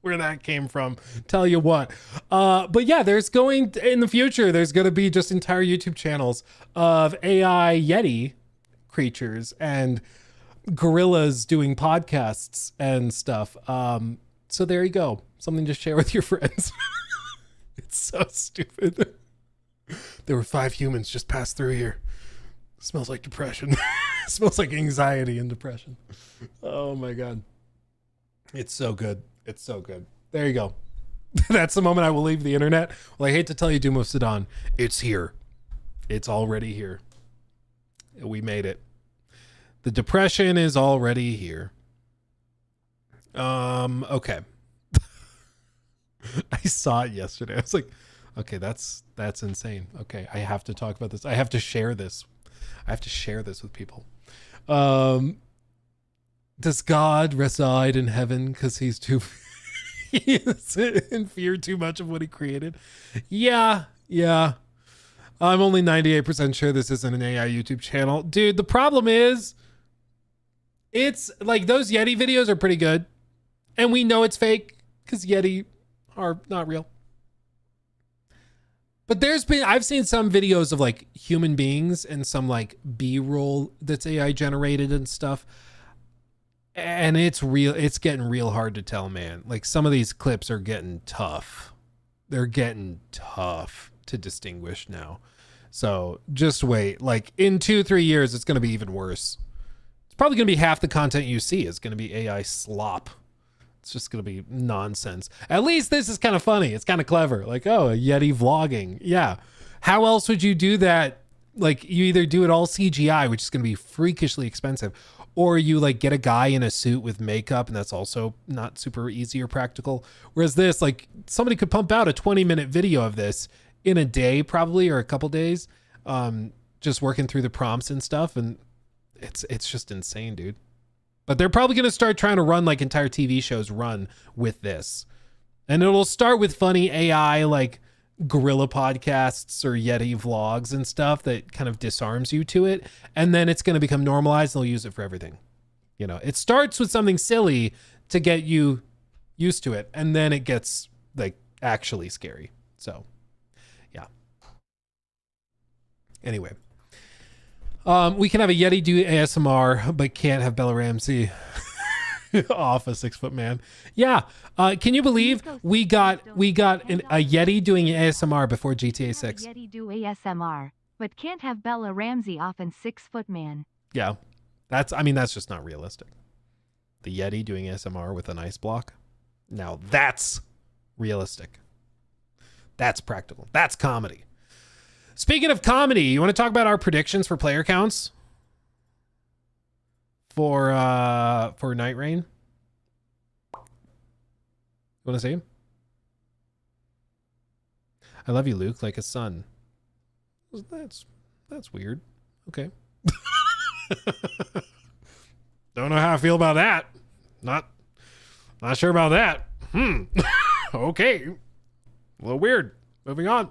where that came from. Tell you what. But yeah, in the future, there's going to be just entire YouTube channels of AI Yeti creatures and gorillas doing podcasts and stuff. So there you go. Something to share with your friends. It's so stupid. There were 5 humans just passed through here. Smells like depression. Smells like anxiety and depression. Oh my God. It's so good. It's so good. There you go. That's the moment I will leave the internet. Well, I hate to tell you, Doom of Sudan, it's here. It's already here. We made it. The depression is already here. Okay. I saw it yesterday. I was like, okay, that's insane. Okay, I have to talk about this. I have to share this. I have to share this with people. Does God reside in heaven because he's he is in fear too much of what he created? Yeah. I'm only 98% sure this isn't an AI YouTube channel. Dude, the problem is, it's like those Yeti videos are pretty good. And we know it's fake because Yeti are not real. But I've seen some videos of like human beings and some like B-roll that's AI generated and stuff. And it's getting real hard to tell, man. Like some of these clips are getting tough. They're getting tough to distinguish now. So just wait. Like in 2-3 years, it's going to be even worse. It's probably going to be half the content you see is going to be AI slop. It's just going to be nonsense. At least this is kind of funny. It's kind of clever. Like, oh, a Yeti vlogging. Yeah. How else would you do that? Like you either do it all CGI, which is going to be freakishly expensive, or you like get a guy in a suit with makeup, and that's also not super easy or practical. Whereas this, like somebody could pump out a 20-minute video of this in a day probably, or a couple days, just working through the prompts and stuff. And it's just insane, dude. But they're probably going to start trying to run like entire TV shows run with this. And it'll start with funny AI, like gorilla podcasts or Yeti vlogs and stuff that kind of disarms you to it. And then it's going to become normalized. They'll use it for everything. You know, it starts with something silly to get you used to it. And then it gets like actually scary. So yeah. Anyway. We can have a Yeti do ASMR, but can't have Bella Ramsey off a 6-foot man. Yeah. Can you believe we got a Yeti doing ASMR before GTA 6? Yeti do ASMR, but can't have Bella Ramsey off an 6-foot man. Yeah. That's just not realistic. The Yeti doing ASMR with an ice block. Now that's realistic. That's practical. That's comedy. Speaking of comedy, you want to talk about our predictions for player counts for Night Rain? You want to see? I love you, Luke, like a son. That's weird. Okay. Don't know how I feel about that. Not sure about that. Okay. A little weird. Moving on.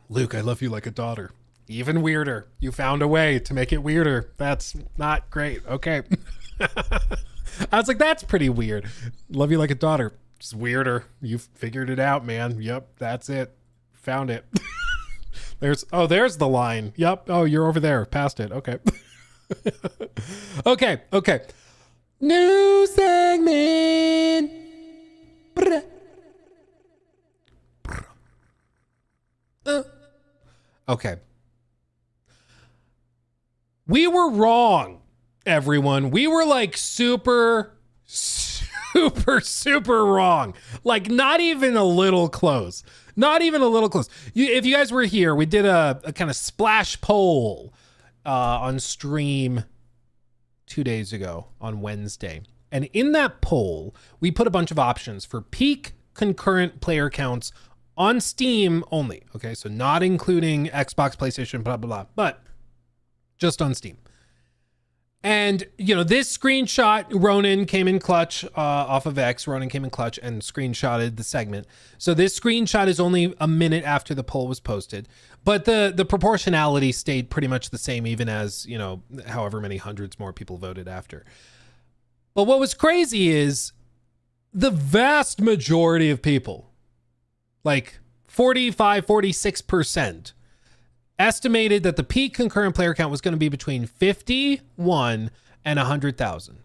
Luke, I love you like a daughter. Even weirder. You found a way to make it weirder. That's not great. Okay. I was like, that's pretty weird. Love you like a daughter. It's weirder. You figured it out, man. Yep, that's it. Found it. There's the line. Yep. Oh, you're over there. Past it. Okay. Okay. New segment. Okay. We were wrong, everyone. We were like super wrong. Like not even a little close. Not even a little close. If you guys were here, we did a kind of splash poll on stream 2 days ago on Wednesday. And in that poll, we put a bunch of options for peak concurrent player counts on Steam only. Okay, so not including Xbox, PlayStation, blah, blah, blah, but just on Steam. And, you know, this screenshot, Ronan came in clutch off of X. Ronan came in clutch and screenshotted the segment. So this screenshot is only a minute after the poll was posted. But the proportionality stayed pretty much the same, even as, you know, however many hundreds more people voted after. But what was crazy is the vast majority of people, like 46%, estimated that the peak concurrent player count was going to be between 51 and 100,000.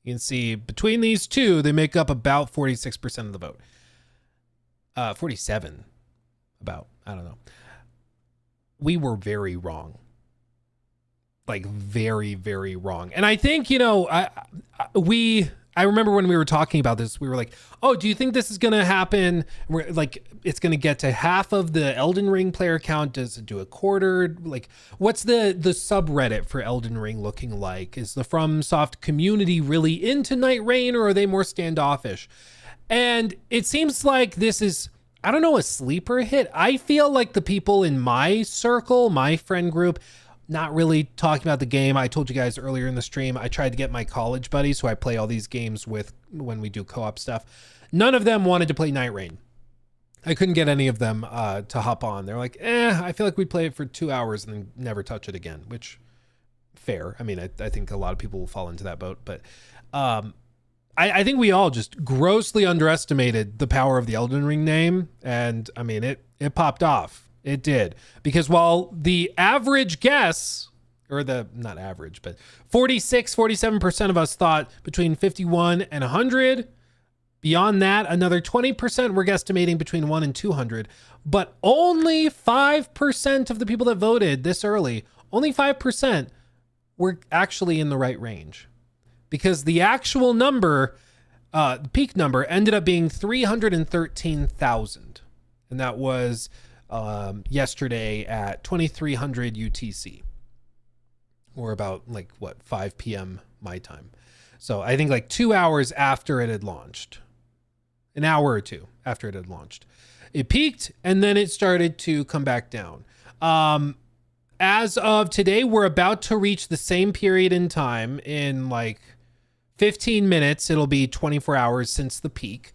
You can see between these two, they make up about 46% of the vote. 47, about, I don't know. We were very wrong. Like very, very wrong. And I think, you know, I remember when we were talking about this, we were like, oh, do you think this is going to happen? We're like, it's going to get to half of the Elden Ring player count. Does it do a quarter? Like, what's the subreddit for Elden Ring looking like? Is the FromSoft community really into Night Rain, or are they more standoffish? And it seems like this is, I don't know, a sleeper hit. I feel like the people in my circle, my friend group, not really talking about the game. I told you guys earlier in the stream, I tried to get my college buddies who I play all these games with when we do co-op stuff. None of them wanted to play Night Rain. I couldn't get any of them to hop on. They're like, I feel like we play it for 2 hours and then never touch it again, which fair. I mean, I think a lot of people will fall into that boat, but I think we all just grossly underestimated the power of the Elden Ring name. And I mean, it popped off. It did. Because while the average guess, or the, not average, but 47% of us thought between 51 and 100. Beyond that, another 20% were guesstimating between 1 and 200. But only 5% of the people that voted this early, only 5% were actually in the right range. Because the actual number, the peak number, ended up being 313,000. And that was yesterday at 2300 UTC, or about like what, 5 p.m. my time. So I think like 2 hours after it had launched, an hour or two after it had launched, it peaked and then it started to come back down. As of today, we're about to reach the same period in time. In like 15 minutes, it'll be 24 hours since the peak.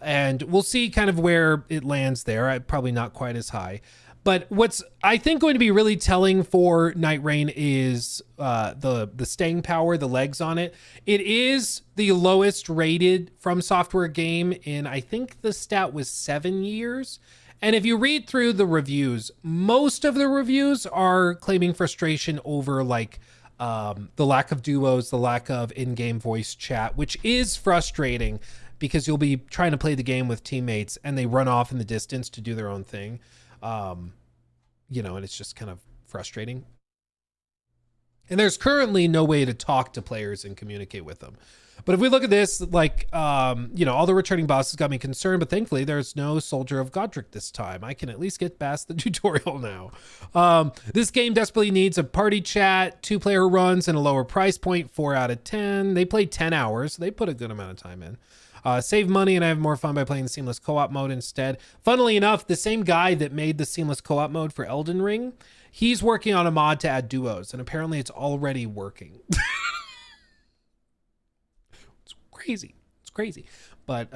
And we'll see kind of where it lands there. Probably not quite as high. But what's, I think, going to be really telling for Night Rain is the staying power, the legs on it. It is the lowest rated From Software game in, I think the stat was 7 years. And if you read through the reviews, most of the reviews are claiming frustration over like the lack of duos, the lack of in-game voice chat, which is frustrating, because you'll be trying to play the game with teammates and they run off in the distance to do their own thing. You know, and it's just kind of frustrating. And there's currently no way to talk to players and communicate with them. But if we look at this, like, you know, all the returning bosses got me concerned, but thankfully there's no Soldier of Godric this time. I can at least get past the tutorial now. This game desperately needs a party chat, 2-player runs, and a lower price point, 4 out of 10. They played 10 hours. So they put a good amount of time in. Save money and I have more fun by playing the seamless co-op mode instead. Funnily enough, the same guy that made the seamless co-op mode for Elden Ring, he's working on a mod to add duos, and apparently it's already working. It's crazy. It's crazy. But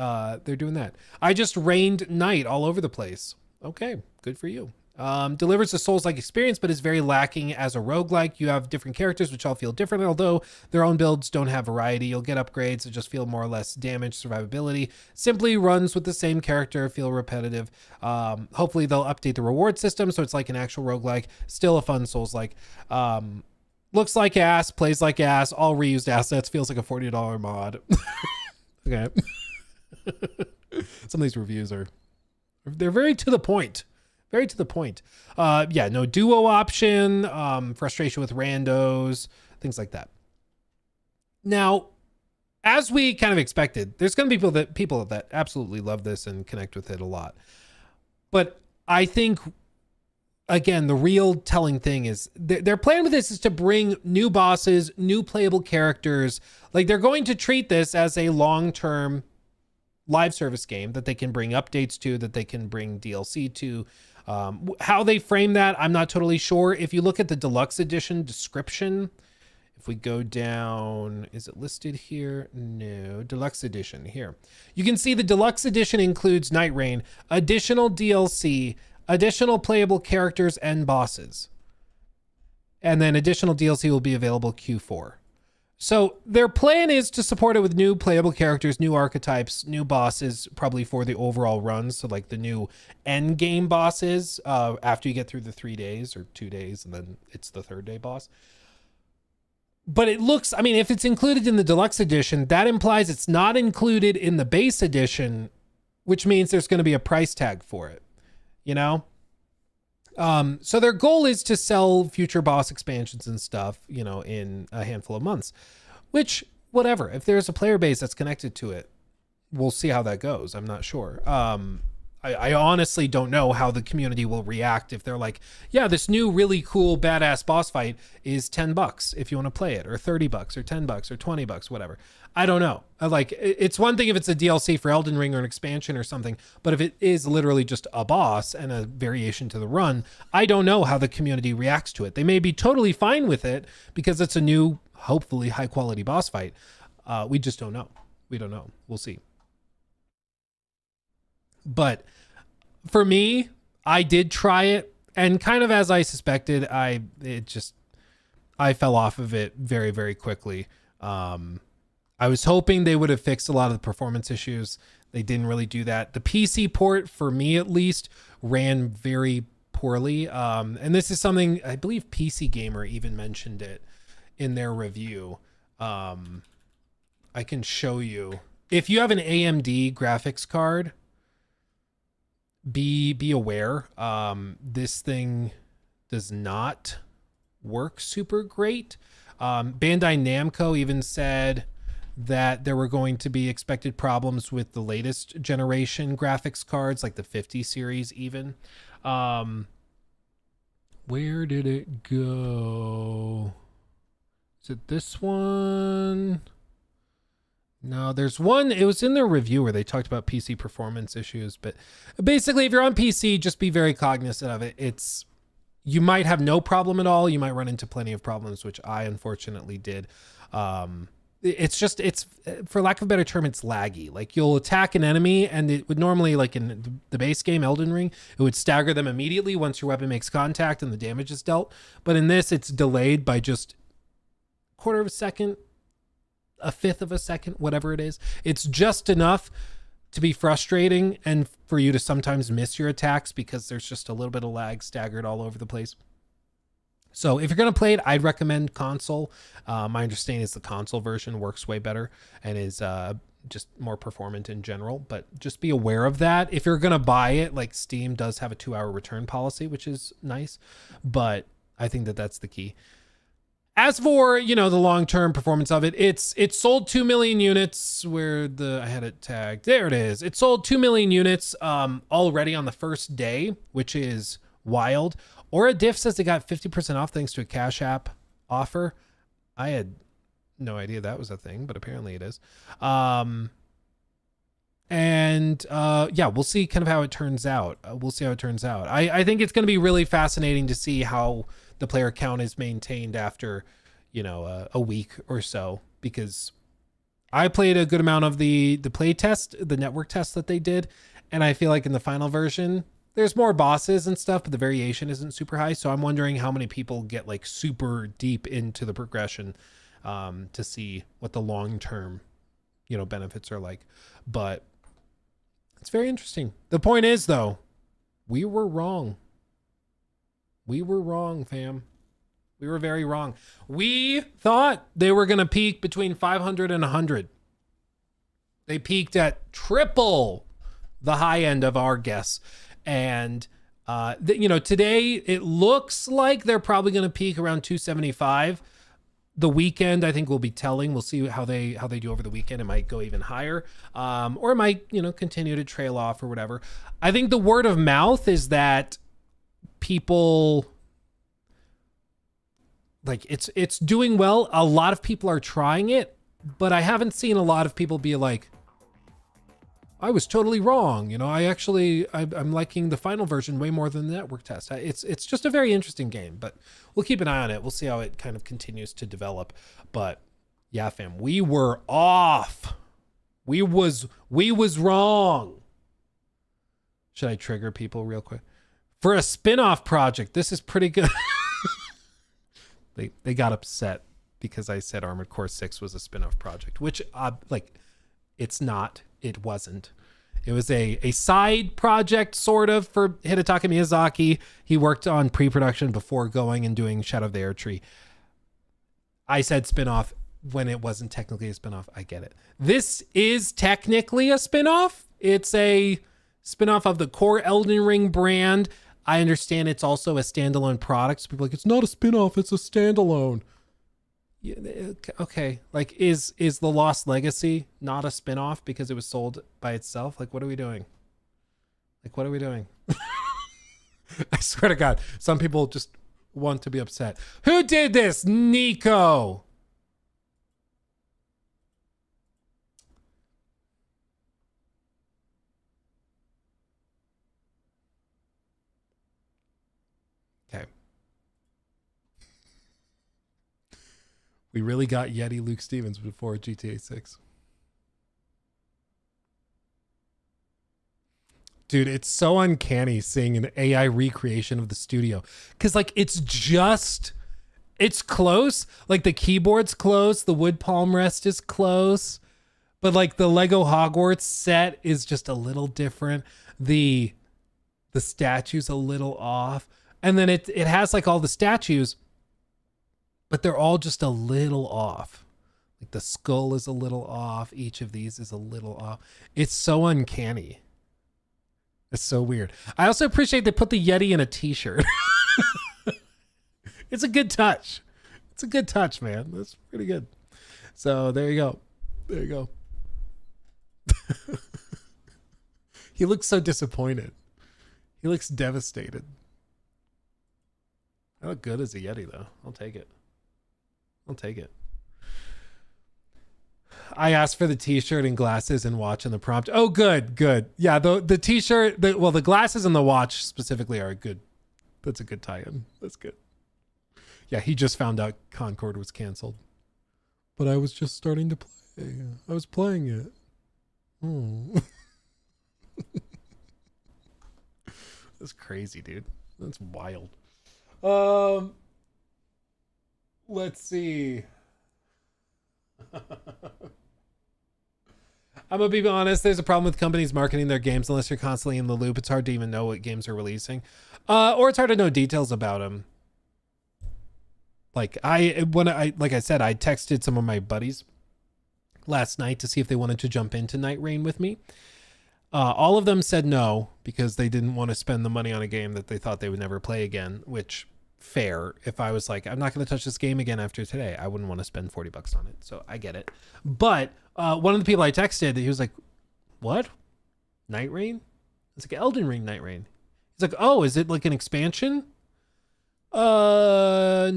they're doing that. I just rained night all over the place. Okay, good for you. Delivers a Souls-like experience, but is very lacking as a roguelike. You have different characters, which all feel different, although their own builds don't have variety. You'll get upgrades that just feel more or less damage, survivability. Simply runs with the same character, feel repetitive. Hopefully they'll update the reward system, so it's like an actual roguelike. Still a fun Souls-like. Looks like ass, plays like ass, all reused assets, feels like a $40 mod. Okay. Some of these reviews they're very to the point. Very to the point. Yeah, no duo option, frustration with randos, things like that. Now, as we kind of expected, there's going to be people that absolutely love this and connect with it a lot. But I think, again, the real telling thing is their plan with this is to bring new bosses, new playable characters. Like, they're going to treat this as a long-term live service game that they can bring updates to, that they can bring DLC to. How they frame that, I'm not totally sure. If you look at the deluxe edition description, if we go down, is it listed here? No, deluxe edition here. You can see the deluxe edition includes Night Rain, additional DLC, additional playable characters and bosses. And then additional DLC will be available Q4. So their plan is to support it with new playable characters, new archetypes, new bosses, probably for the overall run. So like the new end game bosses after you get through the 3 days or 2 days, and then it's the third day boss. But it looks, I mean, if it's included in the deluxe edition, that implies it's not included in the base edition, which means there's going to be a price tag for it, you know? So their goal is to sell future boss expansions and stuff, you know, in a handful of months, which, whatever, if there's a player base that's connected to it, we'll see how that goes. I'm not sure. I honestly don't know how the community will react if they're like, yeah, this new really cool badass boss fight is $10 if you want to play it, or $30 or $10 or $20, whatever. I don't know. It's one thing if it's a DLC for Elden Ring or an expansion or something, but if it is literally just a boss and a variation to the run, I don't know how the community reacts to it. They may be totally fine with it because it's a new, hopefully high quality boss fight. We just don't know. We don't know. We'll see. But for me, I did try it, and kind of as I suspected, I fell off of it very, very quickly. I was hoping they would have fixed a lot of the performance issues. They didn't really do that. The PC port, for me at least, ran very poorly. And this is something, I believe PC Gamer even mentioned it in their review. I can show you. If you have an AMD graphics card, be aware. This thing does not work super great. Bandai Namco even said that there were going to be expected problems with the latest generation graphics cards, like the 50 series even. Where did it go? Is it this one? No, there's one. It was in their review where they talked about PC performance issues, but basically if you're on PC, just be very cognizant of it. You might have no problem at all. You might run into plenty of problems, which I unfortunately did. It's for lack of a better term, it's laggy. Like you'll attack an enemy and it would normally, like in the base game Elden Ring, it would stagger them immediately once your weapon makes contact and the damage is dealt. But in this, it's delayed by just a quarter of a second, a fifth of a second, whatever it is. It's just enough to be frustrating and for you to sometimes miss your attacks because there's just a little bit of lag staggered all over the place. So if you're going to play it, I'd recommend console. My understanding is the console version works way better and is just more performant in general, but just be aware of that. If you're going to buy it, like Steam does have a 2-hour return policy, which is nice, but I think that that's the key. As for, you know, the long-term performance of it, it's sold 2 million units I had it tagged. There it is. It sold 2 million units already on the first day, which is wild. Or a Diff says they got 50% off thanks to a Cash App offer. I had no idea that was a thing, but apparently it is. And yeah, we'll see kind of how it turns out. We'll see how it turns out. I think it's going to be really fascinating to see how the player count is maintained after, you know, a week or so, because I played a good amount of the play test, the network test that they did. And I feel like in the final version, there's more bosses and stuff, but the variation isn't super high. So I'm wondering how many people get like super deep into the progression to see what the long-term, you know, benefits are like. But it's very interesting. The point is, though, we were wrong. We were wrong, fam. We were very wrong. We thought they were going to peak between 500 and 100. They peaked at triple the high end of our guess. And, you know, today it looks like they're probably going to peak around 275. The weekend, I think, will be telling. We'll see how they do over the weekend. It might go even higher, or it might, you know, continue to trail off or whatever. I think the word of mouth is that people, like, it's doing well. A lot of people are trying it, but I haven't seen a lot of people be like, I was totally wrong. You know, I'm liking the final version way more than the network test. It's just a very interesting game, but we'll keep an eye on it. We'll see how it kind of continues to develop. But yeah, fam, we were off. We was wrong. Should I trigger people real quick? For a spin-off project, this is pretty good. They got upset because I said Armored Core 6 was a spin-off project, which like it's not. It wasn't. It was a side project, sort of, for Hidetaka Miyazaki. He worked on pre-production before going and doing Shadow of the Erdtree. I said spin-off when it wasn't technically a spin-off. I get it. This is technically a spin-off. It's a spin-off of the core Elden Ring brand. I understand it's also a standalone product. So people are like, it's not a spin-off, it's a standalone. Okay, like is the Lost Legacy not a spin-off because it was sold by itself? Like, what are we doing? Like, what are we doing? I swear to God, some people just want to be upset. Who did this? Nico. Okay. We really got Yeti Luke Stevens before GTA 6. Dude, it's so uncanny seeing an AI recreation of the studio. Because, like, it's close. Like, the keyboard's close. The wood palm rest is close. But, like, the Lego Hogwarts set is just a little different. The statue's a little off. And then it has, like, all the statues, but they're all just a little off. Like the skull is a little off. Each of these is a little off. It's so uncanny. It's so weird. I also appreciate they put the Yeti in a t-shirt. It's a good touch. It's a good touch, man. That's pretty good. So there you go. There you go. He looks so disappointed. He looks devastated. I look good as a Yeti, though. I'll take it. I'll take it. I asked for the t-shirt and glasses and watch in the prompt. Oh, good. Yeah, the t-shirt, the glasses and the watch specifically are good. That's a good tie-in. That's good. Yeah, he just found out Concord was canceled. But I was just starting to play. I was playing it. Oh. That's crazy, dude. That's wild. Let's see. I'm gonna be honest, there's a problem with companies marketing their games unless you're constantly in the loop. It's hard to even know what games are releasing. Or it's hard to know details about them. Like like I said, I texted some of my buddies last night to see if they wanted to jump into Night Rain with me. All of them said no because they didn't want to spend the money on a game that they thought they would never play again, which fair. If I was like, I'm not going to touch this game again after today, I wouldn't want to spend $40 on it. So I get it. But one of the people I texted, he was like, what? Night Rain? It's like Elden Ring Night Rain. He's like, oh, is it like an expansion? No,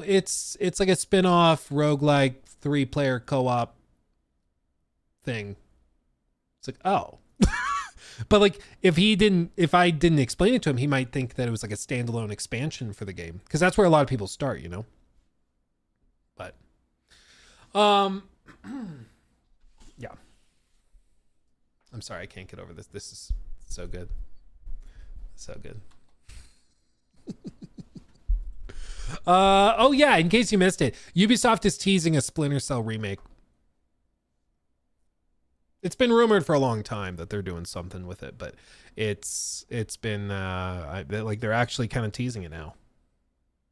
it's like a spin-off roguelike 3-player co-op thing. It's like, oh. But like if I didn't explain it to him, he might think that it was like a standalone expansion for the game, because that's where a lot of people start, you know. But yeah. I'm sorry, I can't get over this. This is so good. So good. Oh yeah, in case you missed it, Ubisoft is teasing a Splinter Cell remake. It's been rumored for a long time that they're doing something with it, but it's been like they're actually kind of teasing it now.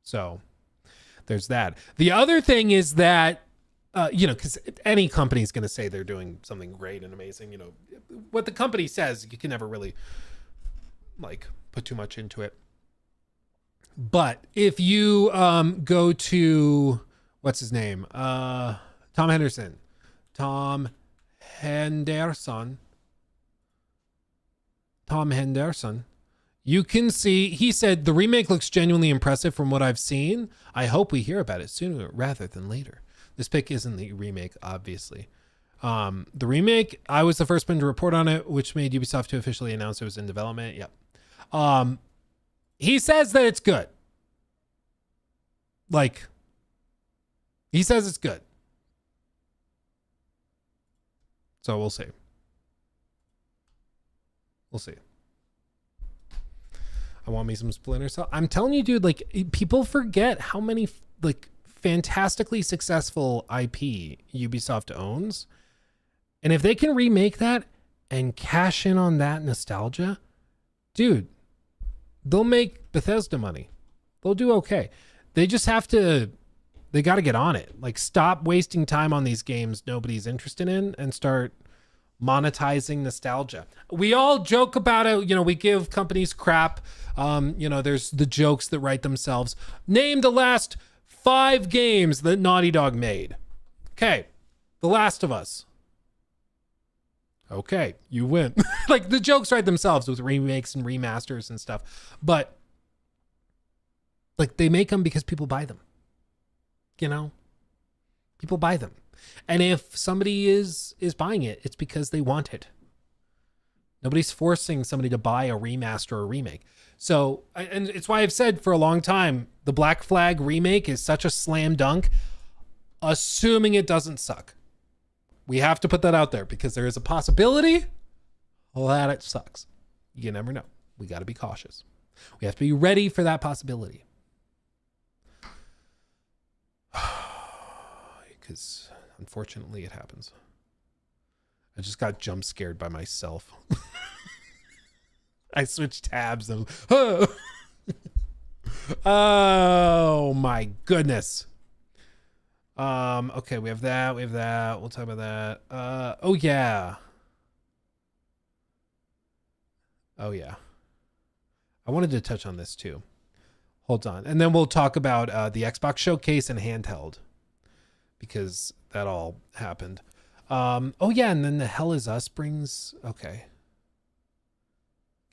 So there's that. The other thing is that you know, because any company is going to say they're doing something great and amazing. You know, what the company says, you can never really like put too much into it. But if you go to what's his name, Tom Henderson, you can see, he said, the remake looks genuinely impressive from what I've seen. I hope we hear about it sooner rather than later. This pic isn't the remake, obviously. The remake, I was the first one to report on it, which made Ubisoft to officially announce it was in development. Yep. He says that it's good. Like, he says it's good. So we'll see. We'll see. I want me some Splinter Cell. I'm telling you, dude, like, people forget how many, like, fantastically successful IP Ubisoft owns. And if they can remake that and cash in on that nostalgia, dude, they'll make Bethesda money. They'll do okay. They just have to, they got to get on it. Like, stop wasting time on these games nobody's interested in and start monetizing nostalgia. We all joke about it. You know, we give companies crap. You know, there's the jokes that write themselves. Name the last 5 games that Naughty Dog made. Okay. The Last of Us. Okay, you win. Like, the jokes write themselves with remakes and remasters and stuff. But, like, they make them because people buy them. You know? People buy them. And if somebody is buying it, it's because they want it. Nobody's forcing somebody to buy a remaster or a remake. So, and it's why I've said for a long time, the Black Flag remake is such a slam dunk, assuming it doesn't suck. We have to put that out there because there is a possibility that it sucks. You never know. We got to be cautious. We have to be ready for that possibility. Because unfortunately it happens. I just got jump scared by myself. I switched tabs and oh my goodness. Okay, we have that. We'll talk about that. Oh yeah. I wanted to touch on this too. Hold on. And then we'll talk about the Xbox showcase and handheld, because that all happened. Oh yeah, and then the Hell Is Us brings, okay,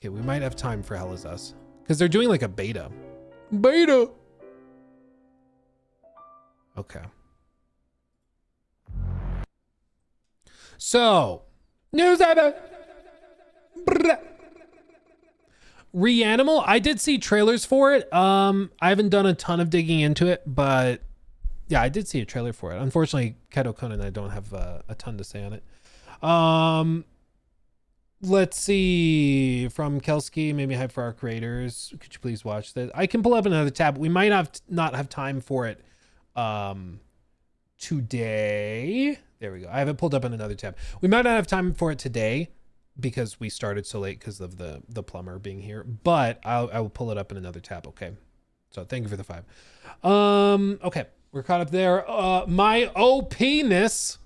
we might have time for Hell Is Us because they're doing like a beta. Okay. So, news about Reanimal. I did see trailers for it. I haven't done a ton of digging into it, but yeah, I did see a trailer for it. Unfortunately, Kaito Kun and I don't have a ton to say on it. Let's see. From Kelski, maybe hype for our creators. Could you please watch this? I can pull up another tab. We might not have time for it today. There we go. I have it pulled up on another tab. We might not have time for it today because we started so late because of the plumber being here. But I will pull it up in another tab. Okay. So thank you for the 5. Okay. We're caught up there. My OP-ness.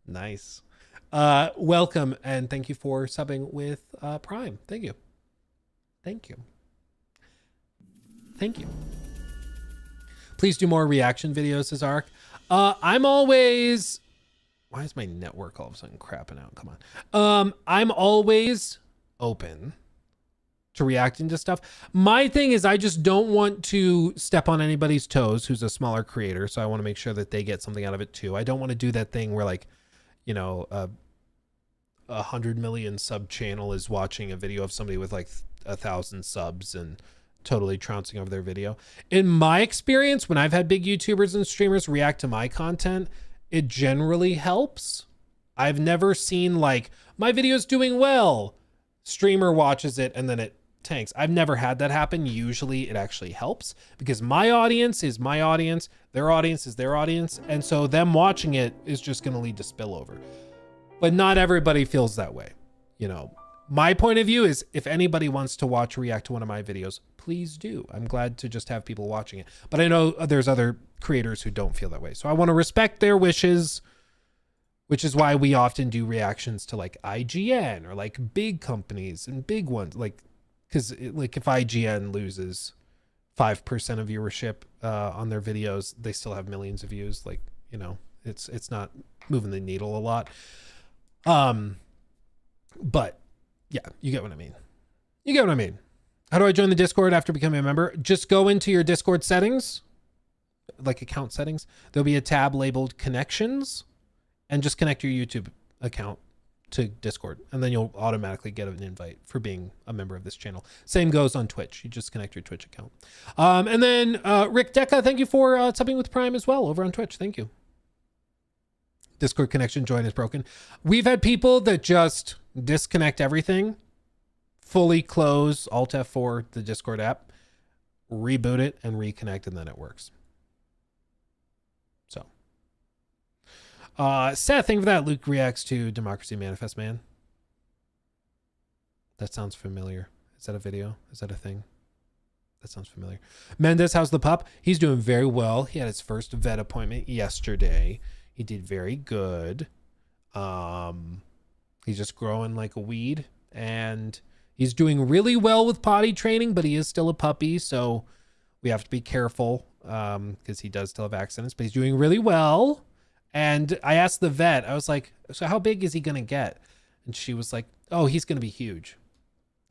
Nice. Welcome and thank you for subbing with Prime. Thank you. Thank you. Thank you. Please do more reaction videos, says Ark. I'm always... Why is my network all of a sudden crapping out? Come on. I'm always open to reacting to stuff. My thing is I just don't want to step on anybody's toes who's a smaller creator. So I want to make sure that they get something out of it too. I don't want to do that thing where, like, you know, 100 million sub channel is watching a video of somebody with like 1,000 subs and totally trouncing over their video. In my experience, when I've had big YouTubers and streamers react to my content, it generally helps. I've never seen like, my video's doing well, streamer watches it and then it tanks. I've never had that happen. Usually it actually helps because my audience is my audience, their audience is their audience, and so them watching it is just going to lead to spillover. But not everybody feels that way. You know, my point of view is if anybody wants to watch or react to one of my videos, please do. I'm glad to just have people watching it. But I know there's other creators who don't feel that way. So I want to respect their wishes, which is why we often do reactions to like IGN or like big companies and big ones. Like, because like if IGN loses 5% of viewership on their videos, they still have millions of views. Like, you know, it's not moving the needle a lot. But yeah, you get what I mean. You get what I mean. How do I join the Discord after becoming a member? Just go into your Discord settings, like account settings. There'll be a tab labeled connections and just connect your YouTube account to Discord. And then you'll automatically get an invite for being a member of this channel. Same goes on Twitch. You just connect your Twitch account. And then Rick Deca, thank you for subbing with Prime as well over on Twitch. Thank you. Discord connection join is broken. We've had people that just disconnect everything, fully close Alt F4 the Discord app, reboot it and reconnect, and then it works. So Seth, thank you for that. Luke reacts to Democracy Manifest Man. That sounds familiar. Is that a video? Is that a thing? That sounds familiar. Mendez, how's the pup? He's doing very well. He had his first vet appointment yesterday. He did very good. He's just growing like a weed, and he's doing really well with potty training, but he is still a puppy, so we have to be careful because he does still have accidents, but he's doing really well. And I asked the vet, I was like, so how big is he going to get? And she was like, oh, he's going to be huge.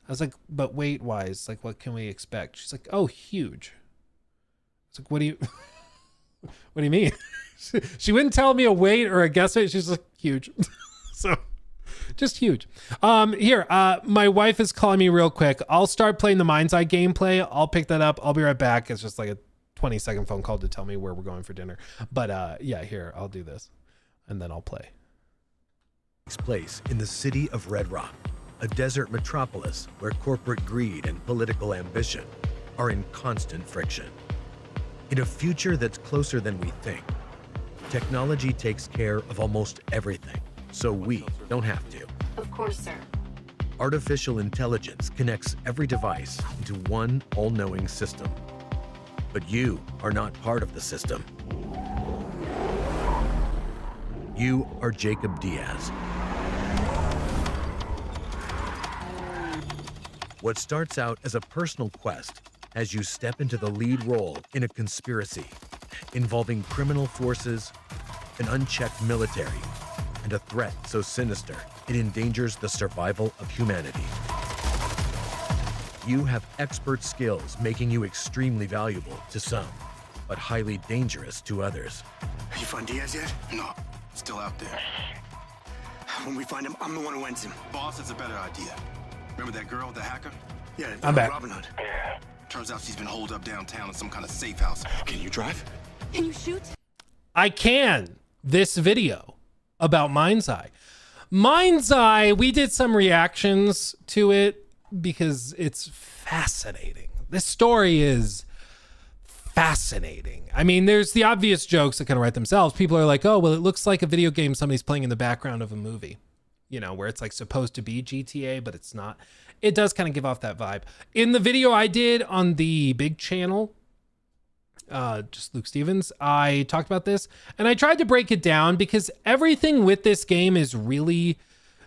I was like, but weight wise, like what can we expect? She's like, oh, huge. I was like, what do you mean? She wouldn't tell me a weight or a guess weight. She's like, huge. So just huge. Here, my wife is calling me real quick. I'll start playing the Mind's Eye gameplay. I'll pick that up. I'll be right back. It's just like a 20-second phone call to tell me where we're going for dinner. But yeah, here, I'll do this and then I'll play. Place in the city of Red Rock, a desert metropolis where corporate greed and political ambition are in constant friction. In a future that's closer than we think, technology takes care of almost everything, so we don't have to. Of course, sir. Artificial intelligence connects every device into one all-knowing system. But you are not part of the system. You are Jacob Diaz. What starts out as a personal quest as you step into the lead role in a conspiracy involving criminal forces, an unchecked military, and a threat so sinister it endangers the survival of humanity. You have expert skills making you extremely valuable to some, but highly dangerous to others. You find Diaz yet? No, still out there. When we find him, I'm the one who ends him. Boss, it's a better idea. Remember that girl, the hacker? Yeah, I'm back. Robin Hood. Turns out she's been holed up downtown in some kind of safe house. Can you drive? Can you shoot? I can. This video about Mind's Eye. Mind's Eye, we did some reactions to it because it's fascinating. This story is fascinating. I mean, there's the obvious jokes that kind of write themselves. People are like, oh, well, it looks like a video game somebody's playing in the background of a movie, you know, where it's like supposed to be GTA, but it's not. It does kind of give off that vibe. In the video I did on the big channel, just Luke Stevens, I talked about this and I tried to break it down because everything with this game is really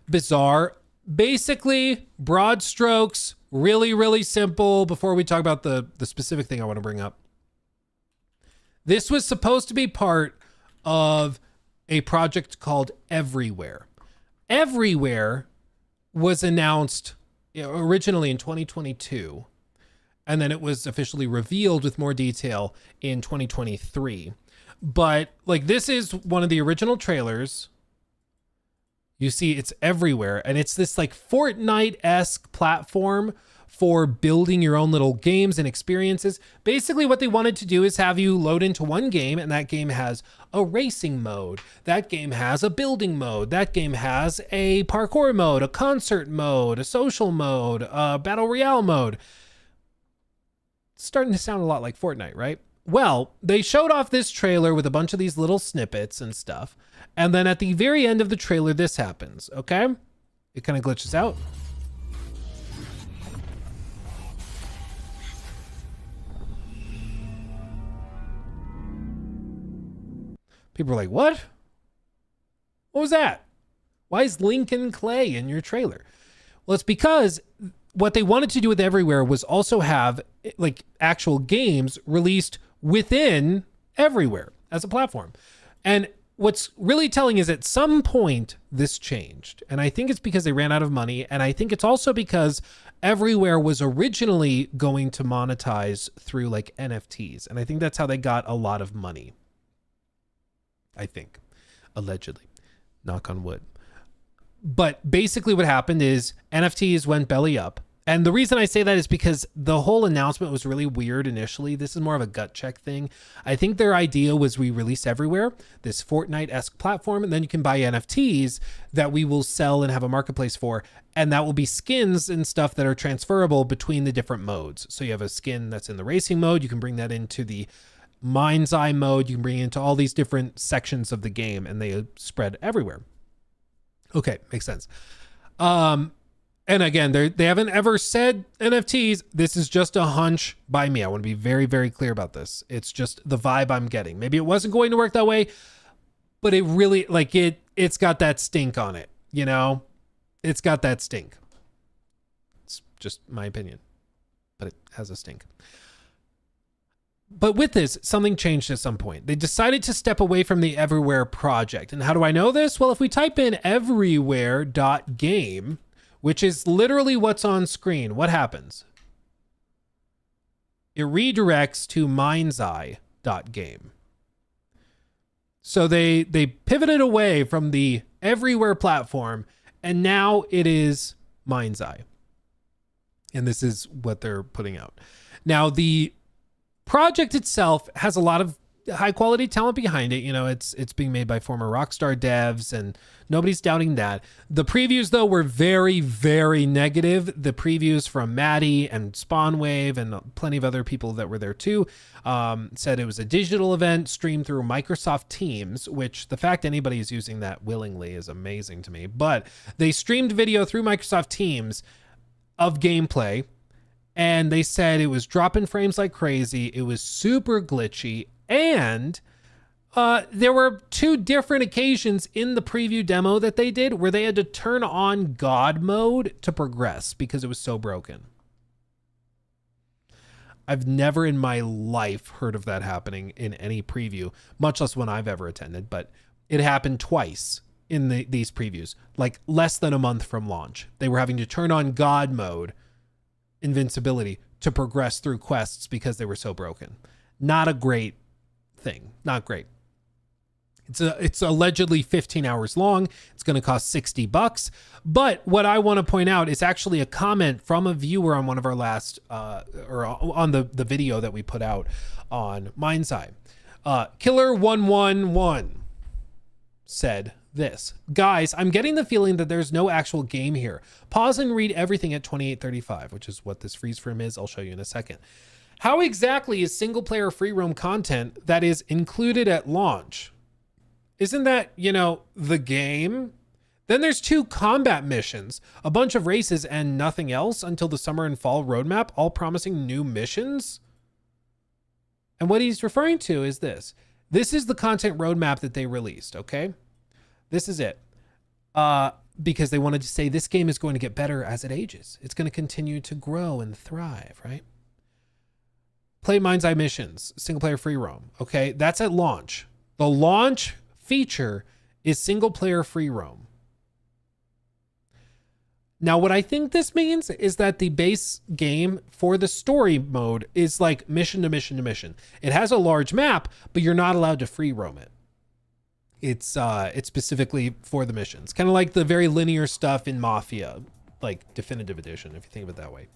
bizarre. Basically, broad strokes, really, really simple. Before we talk about the specific thing I want to bring up, this was supposed to be part of a project called Everywhere. Everywhere was announced originally in 2022, and then it was officially revealed with more detail in 2023. But like, this is one of the original trailers. You see it's everywhere. And it's this like Fortnite-esque platform for building your own little games and experiences. Basically what they wanted to do is have you load into one game, and that game has a racing mode. That game has a building mode. That game has a parkour mode, a concert mode, a social mode, a battle royale mode. It's starting to sound a lot like Fortnite, right? Well, they showed off this trailer with a bunch of these little snippets and stuff. And then at the very end of the trailer, this happens, okay? It kind of glitches out. People are like, what? What was that? Why is Lincoln Clay in your trailer? Well, it's because what they wanted to do with Everywhere was also have like actual games released within Everywhere as a platform. And what's really telling is at some point this changed. And I think it's because they ran out of money. And I think it's also because Everywhere was originally going to monetize through like NFTs. And I think that's how they got a lot of money. I think, allegedly, knock on wood. But basically what happened is NFTs went belly up. And the reason I say that is because the whole announcement was really weird initially. This is more of a gut check thing. I think their idea was we release Everywhere, this Fortnite-esque platform, and then you can buy NFTs that we will sell and have a marketplace for. And that will be skins and stuff that are transferable between the different modes. So you have a skin that's in the racing mode. You can bring that into the mind's eye mode. You can bring it into all these different sections of the game, and they spread everywhere. Okay, makes sense. And again, they haven't ever said NFTs. This is just a hunch by me. I want to be very, very clear about this. It's just the vibe I'm getting. Maybe it wasn't going to work that way, but it really, like, it's got that stink on it, you know? It's got that stink. It's just my opinion, but it has a stink. But with this, something changed at some point. They decided to step away from the Everywhere project. And how do I know this? Well, if we type in everywhere.game, which is literally what's on screen, what happens? It redirects to mindseye.game. So they pivoted away from the Everywhere platform, and now it is Mindseye. And this is what they're putting out. Now, the project itself has a lot of high quality talent behind it. You know, it's being made by former Rockstar devs, and nobody's doubting that. The previews, though, were very, very negative. The previews from Maddie and Spawnwave and plenty of other people that were there too said it was a digital event streamed through Microsoft Teams, which the fact anybody is using that willingly is amazing to me. But they streamed video through Microsoft Teams of gameplay, and they said it was dropping frames like crazy. It was super glitchy. And there were two different occasions in the preview demo that they did where they had to turn on God mode to progress because it was so broken. I've never in my life heard of that happening in any preview, much less one I've ever attended, but it happened twice in these previews, like less than a month from launch. They were having to turn on God mode, invincibility, to progress through quests because they were so broken. Not a great thing. Not great. It's allegedly 15 hours long. It's going to cost $60. But what I want to point out is actually a comment from a viewer on one of our last, or on the video that we put out on Mindseye. Killer111 said this: guys, I'm getting the feeling that there's no actual game here. Pause and read everything at 2835, which is what this freeze frame is. I'll show you in a second. How exactly is single player free roam content that is included at launch? Isn't that, you know, the game? Then there's 2 combat missions, a bunch of races, and nothing else until the summer and fall roadmap, all promising new missions. And what he's referring to is this. This is the content roadmap that they released, okay? This is it. Because they wanted to say this game is going to get better as it ages. It's going to continue to grow and thrive, right? Play Mind's Eye missions, single player free roam. Okay, that's at launch. The launch feature is single player free roam. Now, what I think this means is that the base game for the story mode is like mission to mission to mission. It has a large map, but you're not allowed to free roam it. It's specifically for the missions, kind of like the very linear stuff in Mafia, like Definitive Edition, if you think of it that way.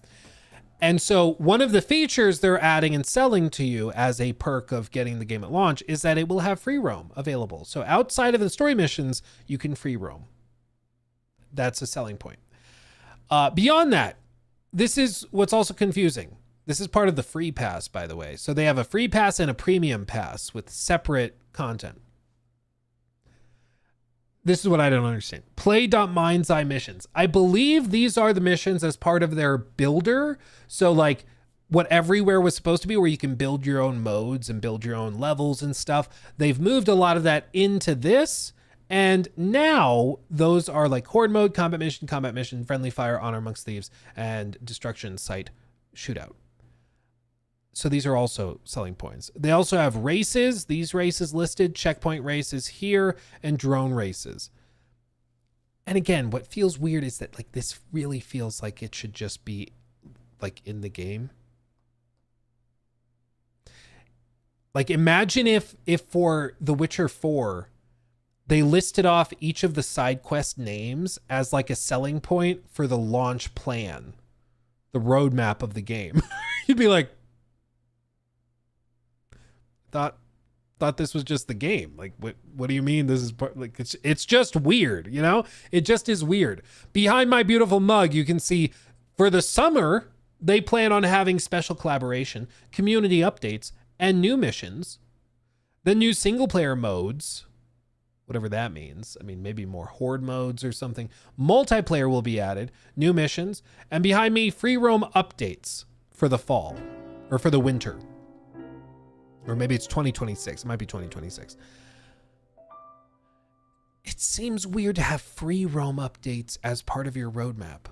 And so one of the features they're adding and selling to you as a perk of getting the game at launch is that it will have free roam available. So outside of the story missions, you can free roam. That's a selling point. Beyond that, this is what's also confusing. This is part of the free pass, by the way. So they have a free pass and a premium pass with separate content. This is what I don't understand. Play.mind's eye missions. I believe these are the missions as part of their builder. So like what Everywhere was supposed to be, where you can build your own modes and build your own levels and stuff. They've moved a lot of that into this. And now those are like Horde mode, combat mission, friendly fire, honor amongst thieves, and destruction site shootout. So these are also selling points. They also have races, these races listed, checkpoint races here, and drone races. And again, what feels weird is that like this really feels like it should just be like in the game. Like imagine if for The Witcher 4, they listed off each of the side quest names as like a selling point for the launch plan, the roadmap of the game. You'd be like, thought this was just the game. Like, what do you mean this is part, like, it's just weird, you know? It just is weird. Behind my beautiful mug, you can see for the summer, they plan on having special collaboration, community updates, and new missions. The new single player modes, whatever that means. I mean, maybe more horde modes or something. Multiplayer will be added, new missions, and behind me, free roam updates for the fall or for the winter. Or maybe it's 2026. It might be 2026. It seems weird to have free roam updates as part of your roadmap.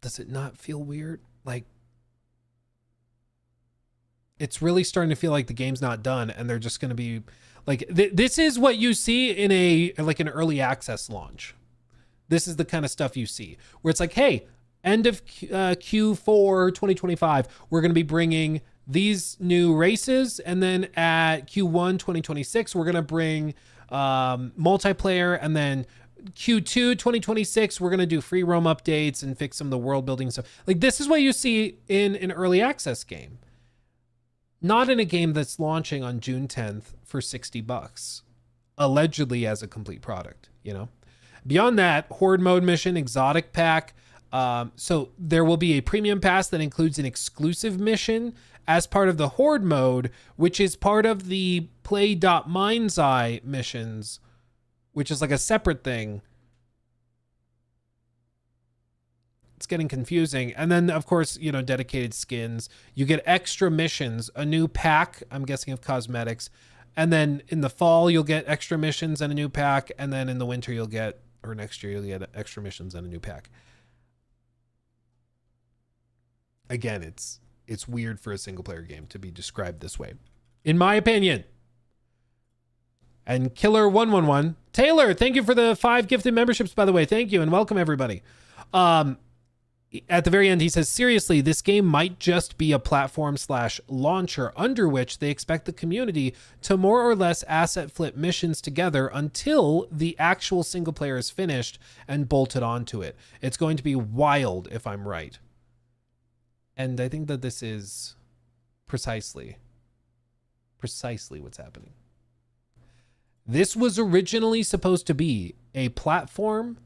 Does it not feel weird? Like, it's really starting to feel like the game's not done and they're just going to be like, this is what you see in an early access launch. This is the kind of stuff you see where it's like, hey, end of Q4 2025, we're going to be bringing these new races, and then at Q1 2026 we're going to bring multiplayer, and then Q2 2026 we're going to do free roam updates and fix some of the world building stuff. Like, this is what you see in an early access game, not in a game that's launching on June 10th for $60 allegedly as a complete product, you know. Beyond that, horde mode mission, exotic pack, so there will be a premium pass that includes an exclusive mission as part of the horde mode, which is part of the Play.Mind's Eye missions, which is like a separate thing. It's getting confusing. And then, of course, you know, dedicated skins. You get extra missions, a new pack, I'm guessing, of cosmetics. And then in the fall, you'll get extra missions and a new pack. And then in the winter, you'll get, or next year, you'll get extra missions and a new pack. Again, it's weird for a single player game to be described this way, in my opinion. And Killer111, Taylor, thank you for the 5 gifted memberships, by the way. Thank you and welcome everybody. At the very end, he says, seriously, this game might just be a platform/launcher under which they expect the community to more or less asset flip missions together until the actual single player is finished and bolted onto it. It's going to be wild if I'm right. And I think that this is precisely what's happening. This was originally supposed to be a platform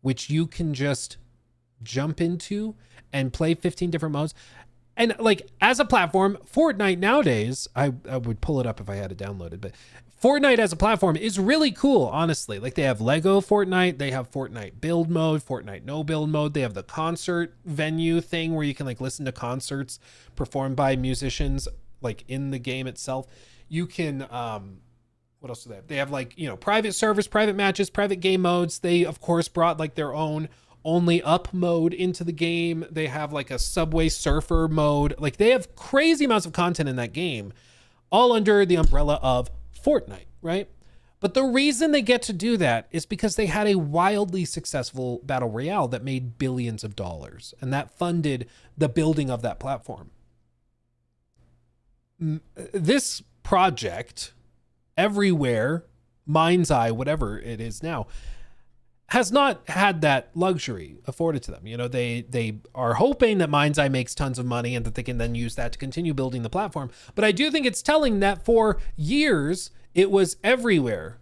which you can just jump into and play 15 different modes. And like, as a platform, Fortnite nowadays, I would pull it up if I had it downloaded, but Fortnite as a platform is really cool, honestly. Like, they have Lego Fortnite, they have Fortnite build mode, Fortnite no build mode. They have the concert venue thing where you can like listen to concerts performed by musicians like in the game itself. You can, what else do they have? They have like, you know, private servers, private matches, private game modes. They of course brought like their own only up mode into the game. They have like a Subway Surfer mode. Like, they have crazy amounts of content in that game, all under the umbrella of Fortnite, right? But the reason they get to do that is because they had a wildly successful battle royale that made billions of dollars, and that funded the building of that platform. This project Everywhere, Mind's Eye, whatever it is now, has not had that luxury afforded to them. You know, they are hoping that Mind's Eye makes tons of money and that they can then use that to continue building the platform. But I do think it's telling that for years it was everywhere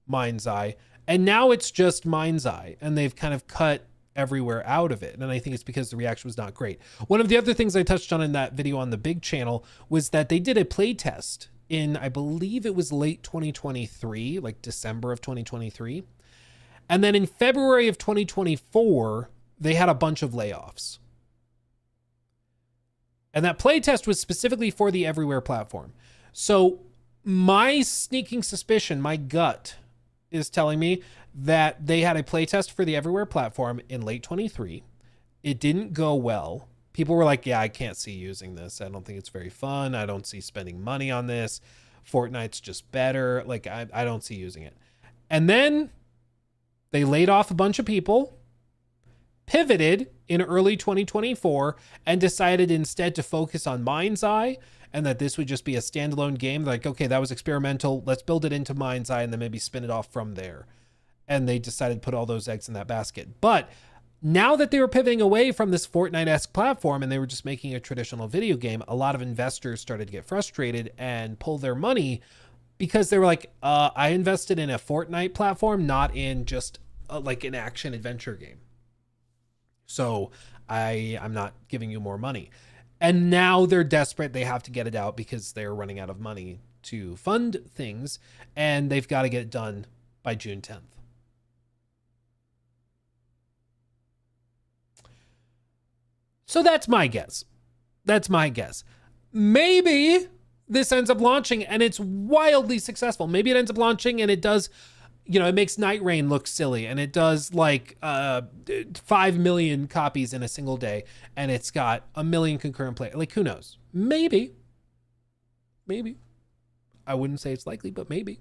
Mind's Eye, and now it's just Mind's Eye, and they've kind of cut everywhere out of it. And I think it's because the reaction was not great. One of the other things I touched on in that video on the big channel was that they did a play test in, I believe it was late 2023, like December of 2023. And then in February of 2024, they had a bunch of layoffs. And that playtest was specifically for the Everywhere platform. So my sneaking suspicion, my gut is telling me that they had a playtest for the Everywhere platform in late 23. It didn't go well. People were like, yeah, I can't see using this. I don't think it's very fun. I don't see spending money on this. Fortnite's just better. Like, I don't see using it. And then they laid off a bunch of people, pivoted in early 2024, and decided instead to focus on Mind's Eye, and that this would just be a standalone game. They're like, okay, that was experimental. Let's build it into Mind's Eye and then maybe spin it off from there. And they decided to put all those eggs in that basket. But now that they were pivoting away from this Fortnite-esque platform and they were just making a traditional video game, a lot of investors started to get frustrated and pull their money because they were like, I invested in a Fortnite platform, not in just like an action adventure game. So I'm not giving you more money. And now they're desperate. They have to get it out because they're running out of money to fund things, and they've got to get it done by June 10th. So that's my guess. That's my guess. Maybe this ends up launching and it's wildly successful. Maybe it ends up launching and it does, you know, it makes Night Rain look silly, and it does like 5 million copies in a single day, and it's got 1 million concurrent play. Like, who knows? Maybe. I wouldn't say it's likely, but maybe.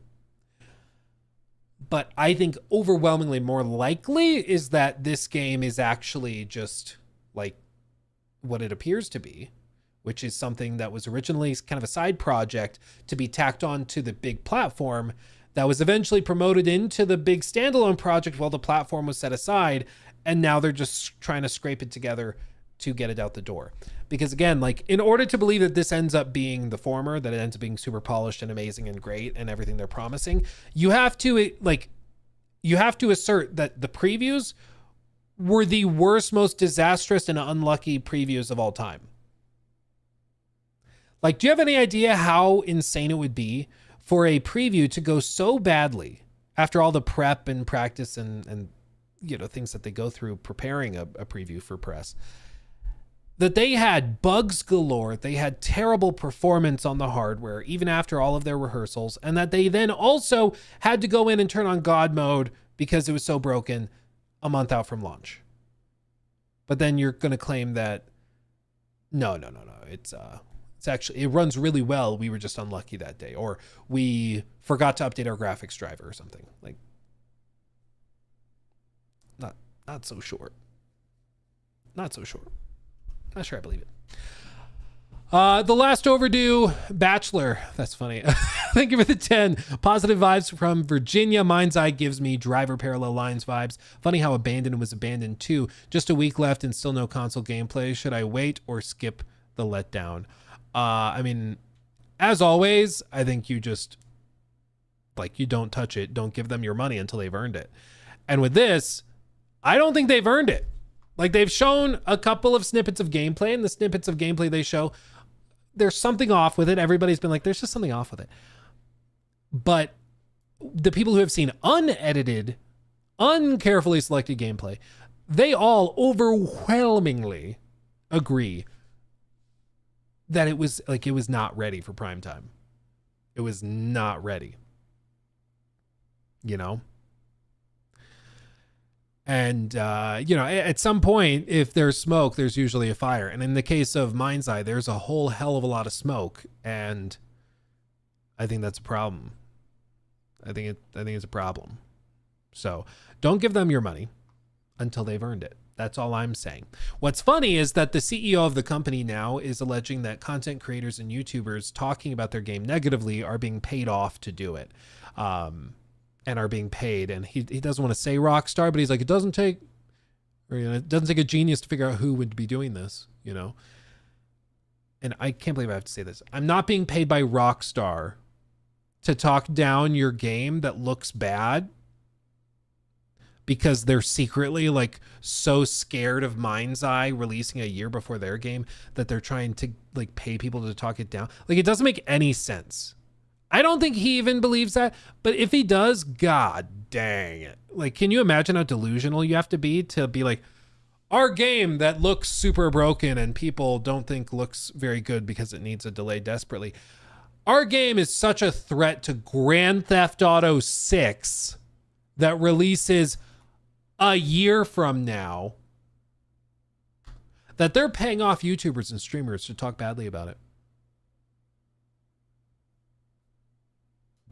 But I think overwhelmingly more likely is that this game is actually just like what it appears to be, which is something that was originally kind of a side project to be tacked on to the big platform that was eventually promoted into the big standalone project while the platform was set aside. And now they're just trying to scrape it together to get it out the door. Because again, like, in order to believe that this ends up being the former, that it ends up being super polished and amazing and great and everything they're promising, you have to assert that the previews were the worst, most disastrous and unlucky previews of all time. Like, do you have any idea how insane it would be for a preview to go so badly after all the prep and practice and you know, things that they go through preparing a preview for press, that they had bugs galore, they had terrible performance on the hardware, even after all of their rehearsals, and that they then also had to go in and turn on God mode because it was so broken a month out from launch. But then you're going to claim that, no, it's actually, it runs really well. We were just unlucky that day, or we forgot to update our graphics driver or something. Like, not so sure. Not so sure. Not sure I believe it. The last overdue Bachelor. That's funny. Thank you for the 10. Positive vibes from Virginia. Mind's Eye gives me Driver Parallel Lines vibes. Funny how Abandoned was Abandoned too. Just a week left and still no console gameplay. Should I wait or skip the letdown? I mean, as always, I think you just, like, you don't touch it. Don't give them your money until they've earned it. And with this, I don't think they've earned it. Like, they've shown a couple of snippets of gameplay, and the snippets of gameplay they show, there's something off with it. Everybody's been like, there's just something off with it. But the people who have seen unedited, uncarefully selected gameplay, they all overwhelmingly agree that it was not ready for prime time. It was not ready. You know? And, you know, at some point, if there's smoke, there's usually a fire. And in the case of Mind's Eye, there's a whole hell of a lot of smoke. And I think that's a problem. I think it's a problem. So don't give them your money until they've earned it. That's all I'm saying. What's funny is that the CEO of the company now is alleging that content creators and YouTubers talking about their game negatively are being paid off to do it, and are being paid. And he doesn't want to say Rockstar, but he's like, it doesn't take a genius to figure out who would be doing this, you know? And I can't believe I have to say this. I'm not being paid by Rockstar to talk down your game that looks bad because they're secretly like so scared of Mind's Eye releasing a year before their game that they're trying to like pay people to talk it down. Like, it doesn't make any sense. I don't think he even believes that, but if he does, God dang it. Like, can you imagine how delusional you have to be like, our game that looks super broken and people don't think looks very good because it needs a delay desperately. Our game is such a threat to Grand Theft Auto 6 that releases a year from now that they're paying off YouTubers and streamers to talk badly about it.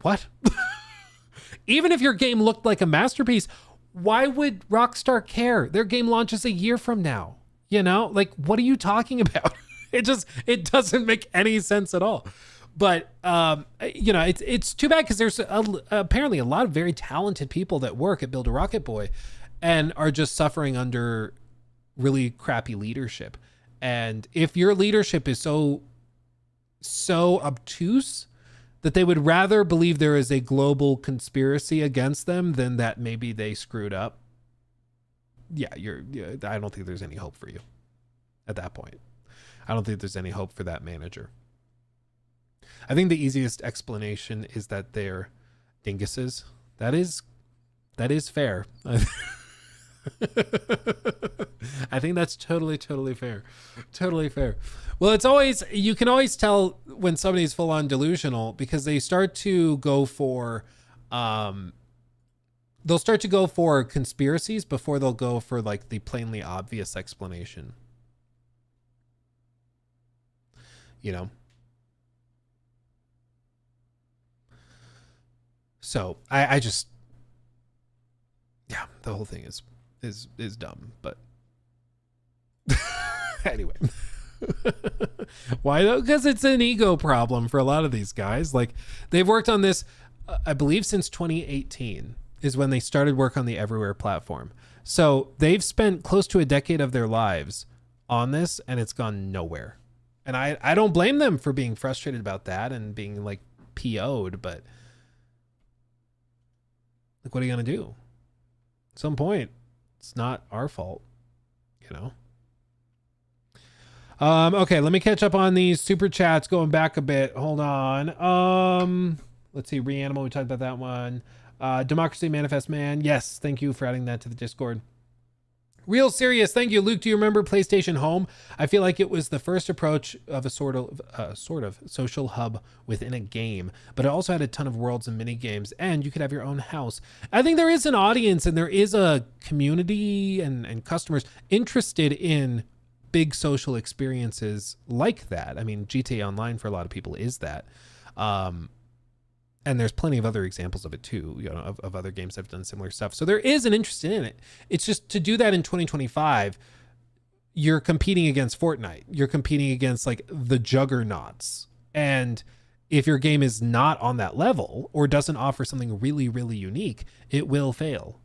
What? Even if your game looked like a masterpiece, why would Rockstar care? Their game launches a year from now. You know, like, what are you talking about? It doesn't make any sense at all. But, you know, it's too bad because there's apparently a lot of very talented people that work at Build a Rocket Boy and are just suffering under really crappy leadership. And if your leadership is so obtuse that they would rather believe there is a global conspiracy against them than that maybe they screwed up, yeah, I don't think there's any hope for you at that point. I don't think there's any hope for that manager. I think the easiest explanation is that they're dinguses. That is fair. I think that's totally fair. Totally fair. Well, you can always tell when somebody's full on delusional because they start to go for, they'll start to go for conspiracies before they'll go for like the plainly obvious explanation. You know? So I just, yeah, the whole thing is dumb, but anyway. Why though? Because it's an ego problem for a lot of these guys. Like, they've worked on this, I believe since 2018 is when they started work on the Everywhere platform. So they've spent close to a decade of their lives on this and it's gone nowhere. And I don't blame them for being frustrated about that and being like PO'd, but like, what are you going to do? At some point, it's not our fault, you know? Okay, let me catch up on these super chats going back a bit. Hold on. Let's see. Reanimal, we talked about that one. Democracy Manifest Man. Yes, thank you for adding that to the Discord. Real serious. Thank you, Luke. Do you remember PlayStation Home? I feel like it was the first approach of a sort of social hub within a game, but it also had a ton of worlds and mini games, and you could have your own house. I think there is an audience and there is a community and customers interested in big social experiences like that. I mean, GTA Online for a lot of people is that. And there's plenty of other examples of it too, you know, of other games that have done similar stuff. So there is an interest in it. It's just to do that in 2025, you're competing against Fortnite. You're competing against like the juggernauts. And if your game is not on that level or doesn't offer something really, really unique, it will fail.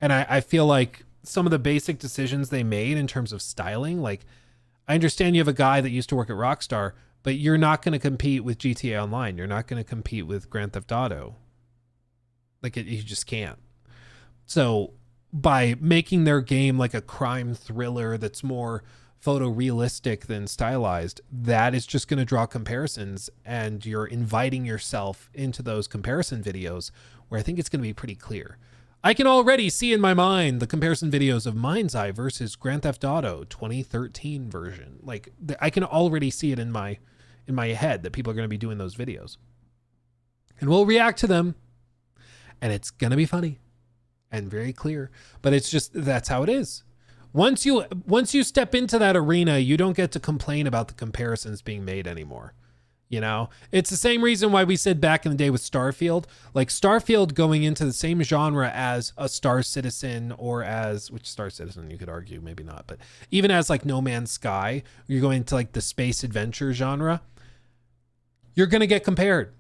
And I feel like some of the basic decisions they made in terms of styling, like, I understand you have a guy that used to work at Rockstar, but you're not going to compete with GTA Online. You're not going to compete with Grand Theft Auto. Like, you just can't. So by making their game like a crime thriller that's more photorealistic than stylized, that is just going to draw comparisons, and you're inviting yourself into those comparison videos where I think it's going to be pretty clear. I can already see in my mind the comparison videos of Mind's Eye versus Grand Theft Auto 2013 version. Like, I can already see it in my head that people are going to be doing those videos. And we'll react to them. And it's going to be funny and very clear. But it's just, that's how it is. Once you step into that arena, you don't get to complain about the comparisons being made anymore. You know, it's the same reason why we said back in the day with Starfield, like Starfield going into the same genre as a Star Citizen, or as, which Star Citizen you could argue, maybe not, but even as like No Man's Sky, you're going into like the space adventure genre, you're going to get compared.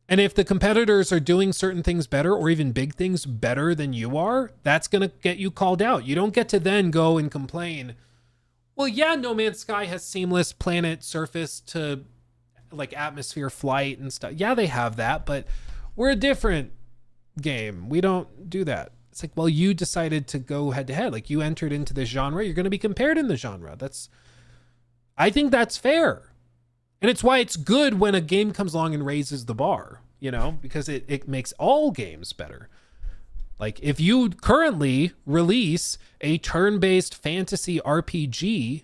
And if the competitors are doing certain things better, or even big things better than you are, that's going to get you called out. You don't get to then go and complain, well, yeah, No Man's Sky has seamless planet surface to like atmosphere flight and stuff. Yeah, they have that, but we're a different game. We don't do that. It's like, well, you decided to go head to head. Like, you entered into this genre. You're going to be compared in the genre. I think that's fair. And it's why it's good when a game comes along and raises the bar, you know, because it makes all games better. Like, if you currently release a turn-based fantasy RPG,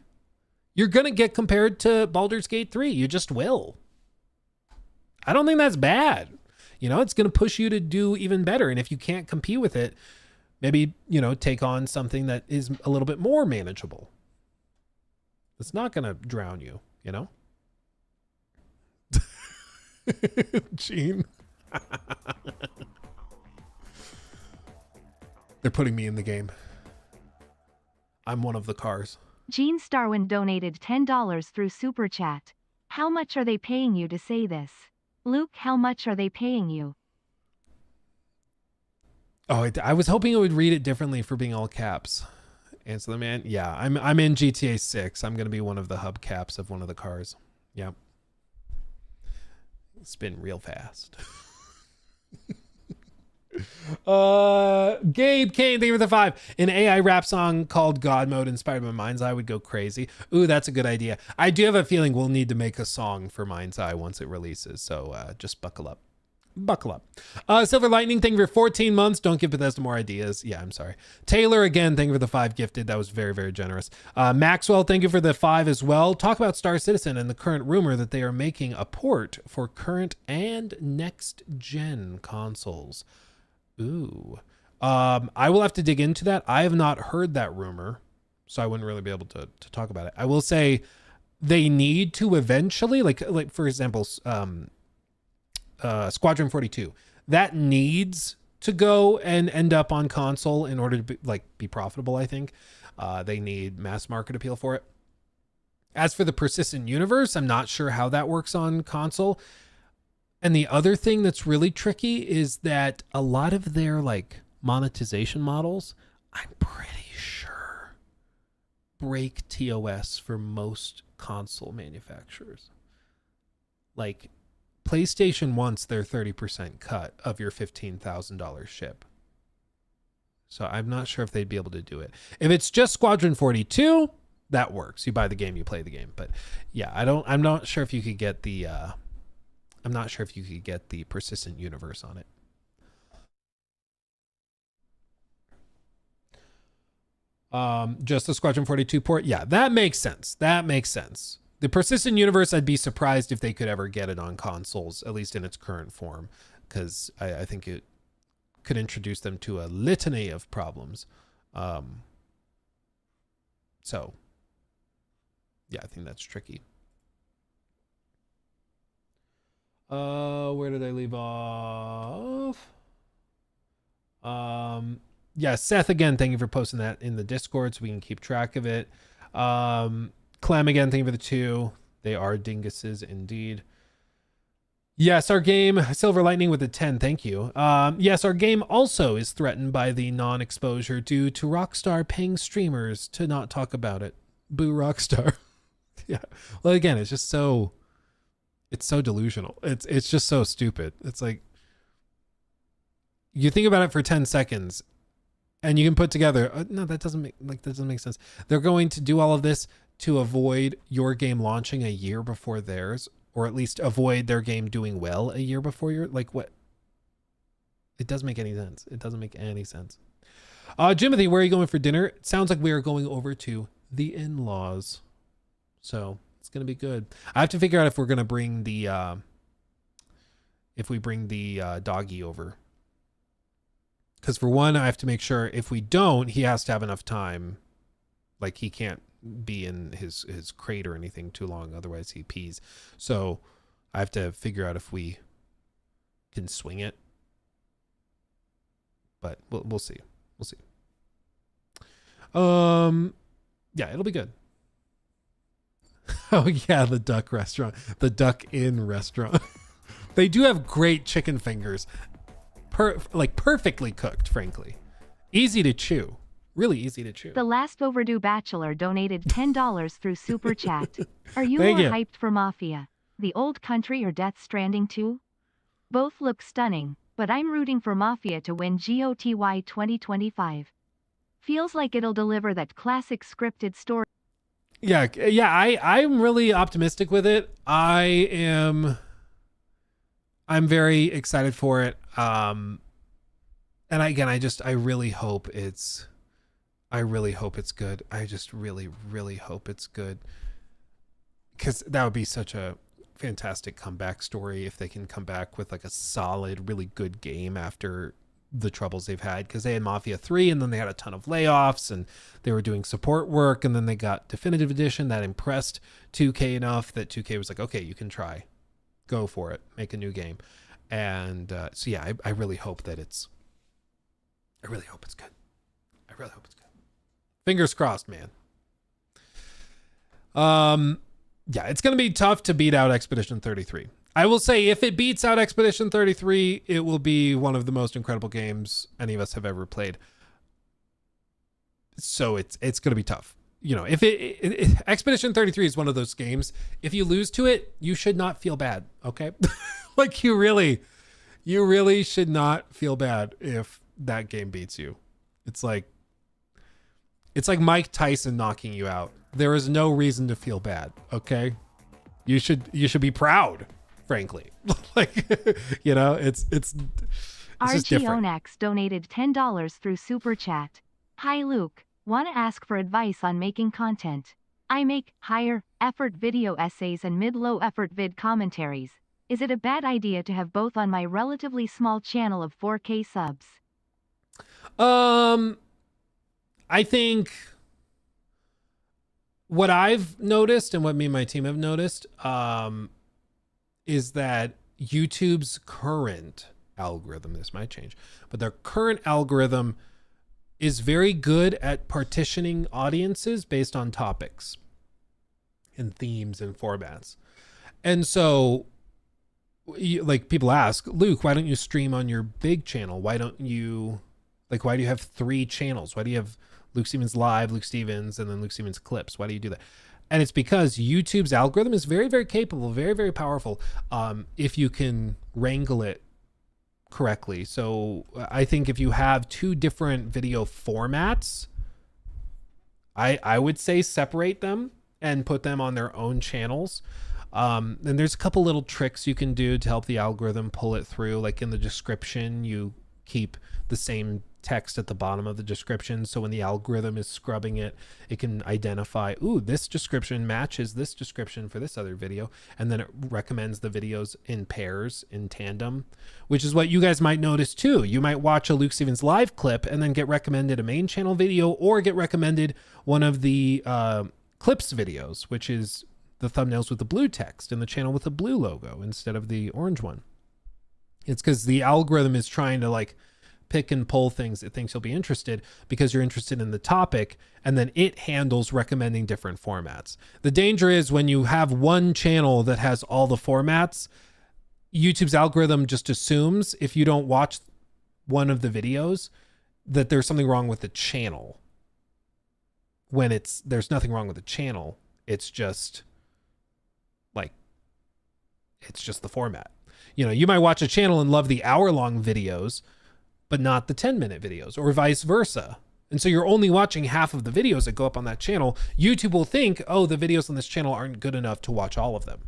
you're going to get compared to Baldur's Gate 3. You just will. I don't think that's bad. You know, it's going to push you to do even better. And if you can't compete with it, maybe, you know, take on something that is a little bit more manageable. It's not going to drown you, you know? Gene. They're putting me in the game. I'm one of the cars. Gene Starwin donated $10 through Super Chat. How much are they paying you to say this? Luke, how much are they paying you? Oh, I was hoping it would read it differently for being all caps. Answer the man. Yeah, I'm in GTA 6. I'm going to be one of the hubcaps of one of the cars. Yep. Spin real fast. Gabe Kane, thank you for the 5. An AI rap song called God Mode inspired by Mind's Eye would go crazy. Ooh, that's a good idea. I do have a feeling we'll need to make a song for Mind's Eye once it releases, so just buckle up. Buckle up. Silver Lightning, thank you for 14 months. Don't give Bethesda more ideas. Yeah, I'm sorry. Taylor, again, thank you for the 5 gifted. That was very, very generous. Maxwell, thank you for the 5 as well. Talk about Star Citizen and the current rumor that they are making a port for current and next gen consoles. Ooh. I will have to dig into that. I have not heard that rumor, so I wouldn't really be able to talk about it. I will say they need to eventually, like for example, Squadron 42, that needs to go and end up on console in order to be profitable. I think they need mass market appeal for it. As for the persistent universe, I'm not sure how that works on console. And the other thing that's really tricky is that a lot of their like monetization models, I'm pretty sure, break TOS for most console manufacturers. Like, PlayStation wants their 30% cut of your $15,000 ship. So I'm not sure if they'd be able to do it. If it's just Squadron 42, that works. You buy the game, you play the game. But yeah, I'm not sure if you could get the persistent universe on it. Just the Squadron 42 port. Yeah, that makes sense. The persistent universe, I'd be surprised if they could ever get it on consoles, at least in its current form, because I think it could introduce them to a litany of problems. So, yeah, I think that's tricky. Where did I leave off? Yeah, Seth, again, thank you for posting that in the Discord so we can keep track of it. Clem, again, thank you for the 2. They are dinguses indeed. Yes, our game, Silver Lightning with a 10, thank you. Yes, our game also is threatened by the non-exposure due to Rockstar paying streamers to not talk about it. Boo Rockstar. Yeah. Well, again, it's so delusional. It's just so stupid. It's like, you think about it for 10 seconds and you can put together, no, that doesn't make sense. They're going to do all of this to avoid your game launching a year before theirs, or at least avoid their game doing well a year before your, like, what? It doesn't make any sense. It doesn't make any sense. Jimothy, where are you going for dinner? It sounds like we are going over to the in-laws. So it's going to be good. I have to figure out if we're going to bring the, doggy over. Because for one, I have to make sure if we don't, he has to have enough time. Like, he can't be in his crate or anything too long, otherwise he pees. So I have to figure out if we can swing it, but we'll see. We'll see. Yeah, it'll be good. Oh yeah, the duck restaurant, the Duck Inn restaurant. They do have great chicken fingers, perfectly cooked. Frankly, easy to chew. Really easy to chew. The last overdue bachelor donated $10 through Super Chat. Are you Thank more you. hyped for Mafia, The Old Country, or Death Stranding 2? Both look stunning, but I'm rooting for Mafia to win GOTY 2025. Feels like it'll deliver that classic scripted story. Yeah, I'm really optimistic with it. I'm very excited for it. And again, I really hope it's good. I just really, really hope it's good. Because that would be such a fantastic comeback story if they can come back with like a solid, really good game after the troubles they've had. Because they had Mafia 3 and then they had a ton of layoffs and they were doing support work, and then they got Definitive Edition that impressed 2K enough that 2K was like, okay, you can try. Go for it. Make a new game. And so yeah, I really hope that it's good. I really hope it's good. Fingers crossed, man. Yeah, it's going to be tough to beat out Expedition 33. I will say if it beats out Expedition 33, it will be one of the most incredible games any of us have ever played. So it's going to be tough. You know, if Expedition 33 is one of those games, if you lose to it, you should not feel bad, okay? Like you really should not feel bad if that game beats you. It's like Mike Tyson knocking you out. There is no reason to feel bad, okay? You should be proud, frankly. Like, you know, it's just different. RGONX donated $10 through Super Chat. Hi Luke, want to ask for advice on making content. I make higher effort video essays and mid-low effort vid commentaries. Is it a bad idea to have both on my relatively small channel of 4K subs? I think what I've noticed and what me and my team have noticed is that YouTube's current algorithm, this might change, but their current algorithm is very good at partitioning audiences based on topics and themes and formats. And so like people ask, Luke, why don't you stream on your big channel? Why do you have 3 channels? Why do you have Luke Stevens Live, Luke Stevens, and then Luke Stevens Clips? Why do you do that? And it's because YouTube's algorithm is very, very capable, very, very powerful if you can wrangle it correctly. So I think if you have 2 different video formats, I would say separate them and put them on their own channels. And there's a couple little tricks you can do to help the algorithm pull it through. Like in the description, you keep the same text at the bottom of the description, so when the algorithm is scrubbing it, it can identify, ooh, this description matches this description for this other video, and then it recommends the videos in pairs, in tandem, which is what you guys might notice too. You might watch a Luke Stevens Live clip and then get recommended a main channel video, or get recommended one of the clips videos, which is the thumbnails with the blue text and the channel with the blue logo instead of the orange one. It's because the algorithm is trying to like pick and pull things it thinks you'll be interested because you're interested in the topic, and then it handles recommending different formats. The danger is when you have one channel that has all the formats, YouTube's algorithm just assumes if you don't watch one of the videos that there's something wrong with the channel, when there's nothing wrong with the channel. It's just the format. You know, you might watch a channel and love the hour-long videos, but not the 10-minute videos, or vice versa. And so you're only watching half of the videos that go up on that channel. YouTube will think, oh, the videos on this channel aren't good enough to watch all of them.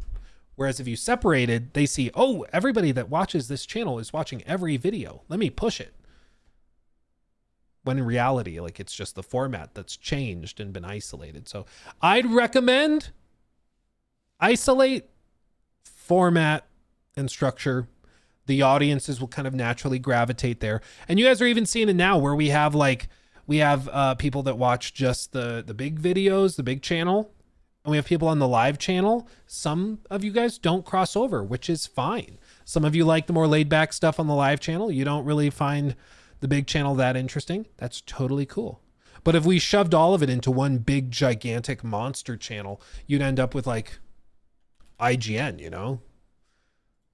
Whereas if you separated, they see, oh, everybody that watches this channel is watching every video. Let me push it. When in reality, like, it's just the format that's changed and been isolated. So I'd recommend isolate format and structure. The audiences will kind of naturally gravitate there. And you guys are even seeing it now where we have people that watch just the big videos, the big channel, and we have people on the live channel. Some of you guys don't cross over, which is fine. Some of you like the more laid back stuff on the live channel. You don't really find the big channel that interesting. That's totally cool. But if we shoved all of it into one big gigantic monster channel, you'd end up with like IGN, you know?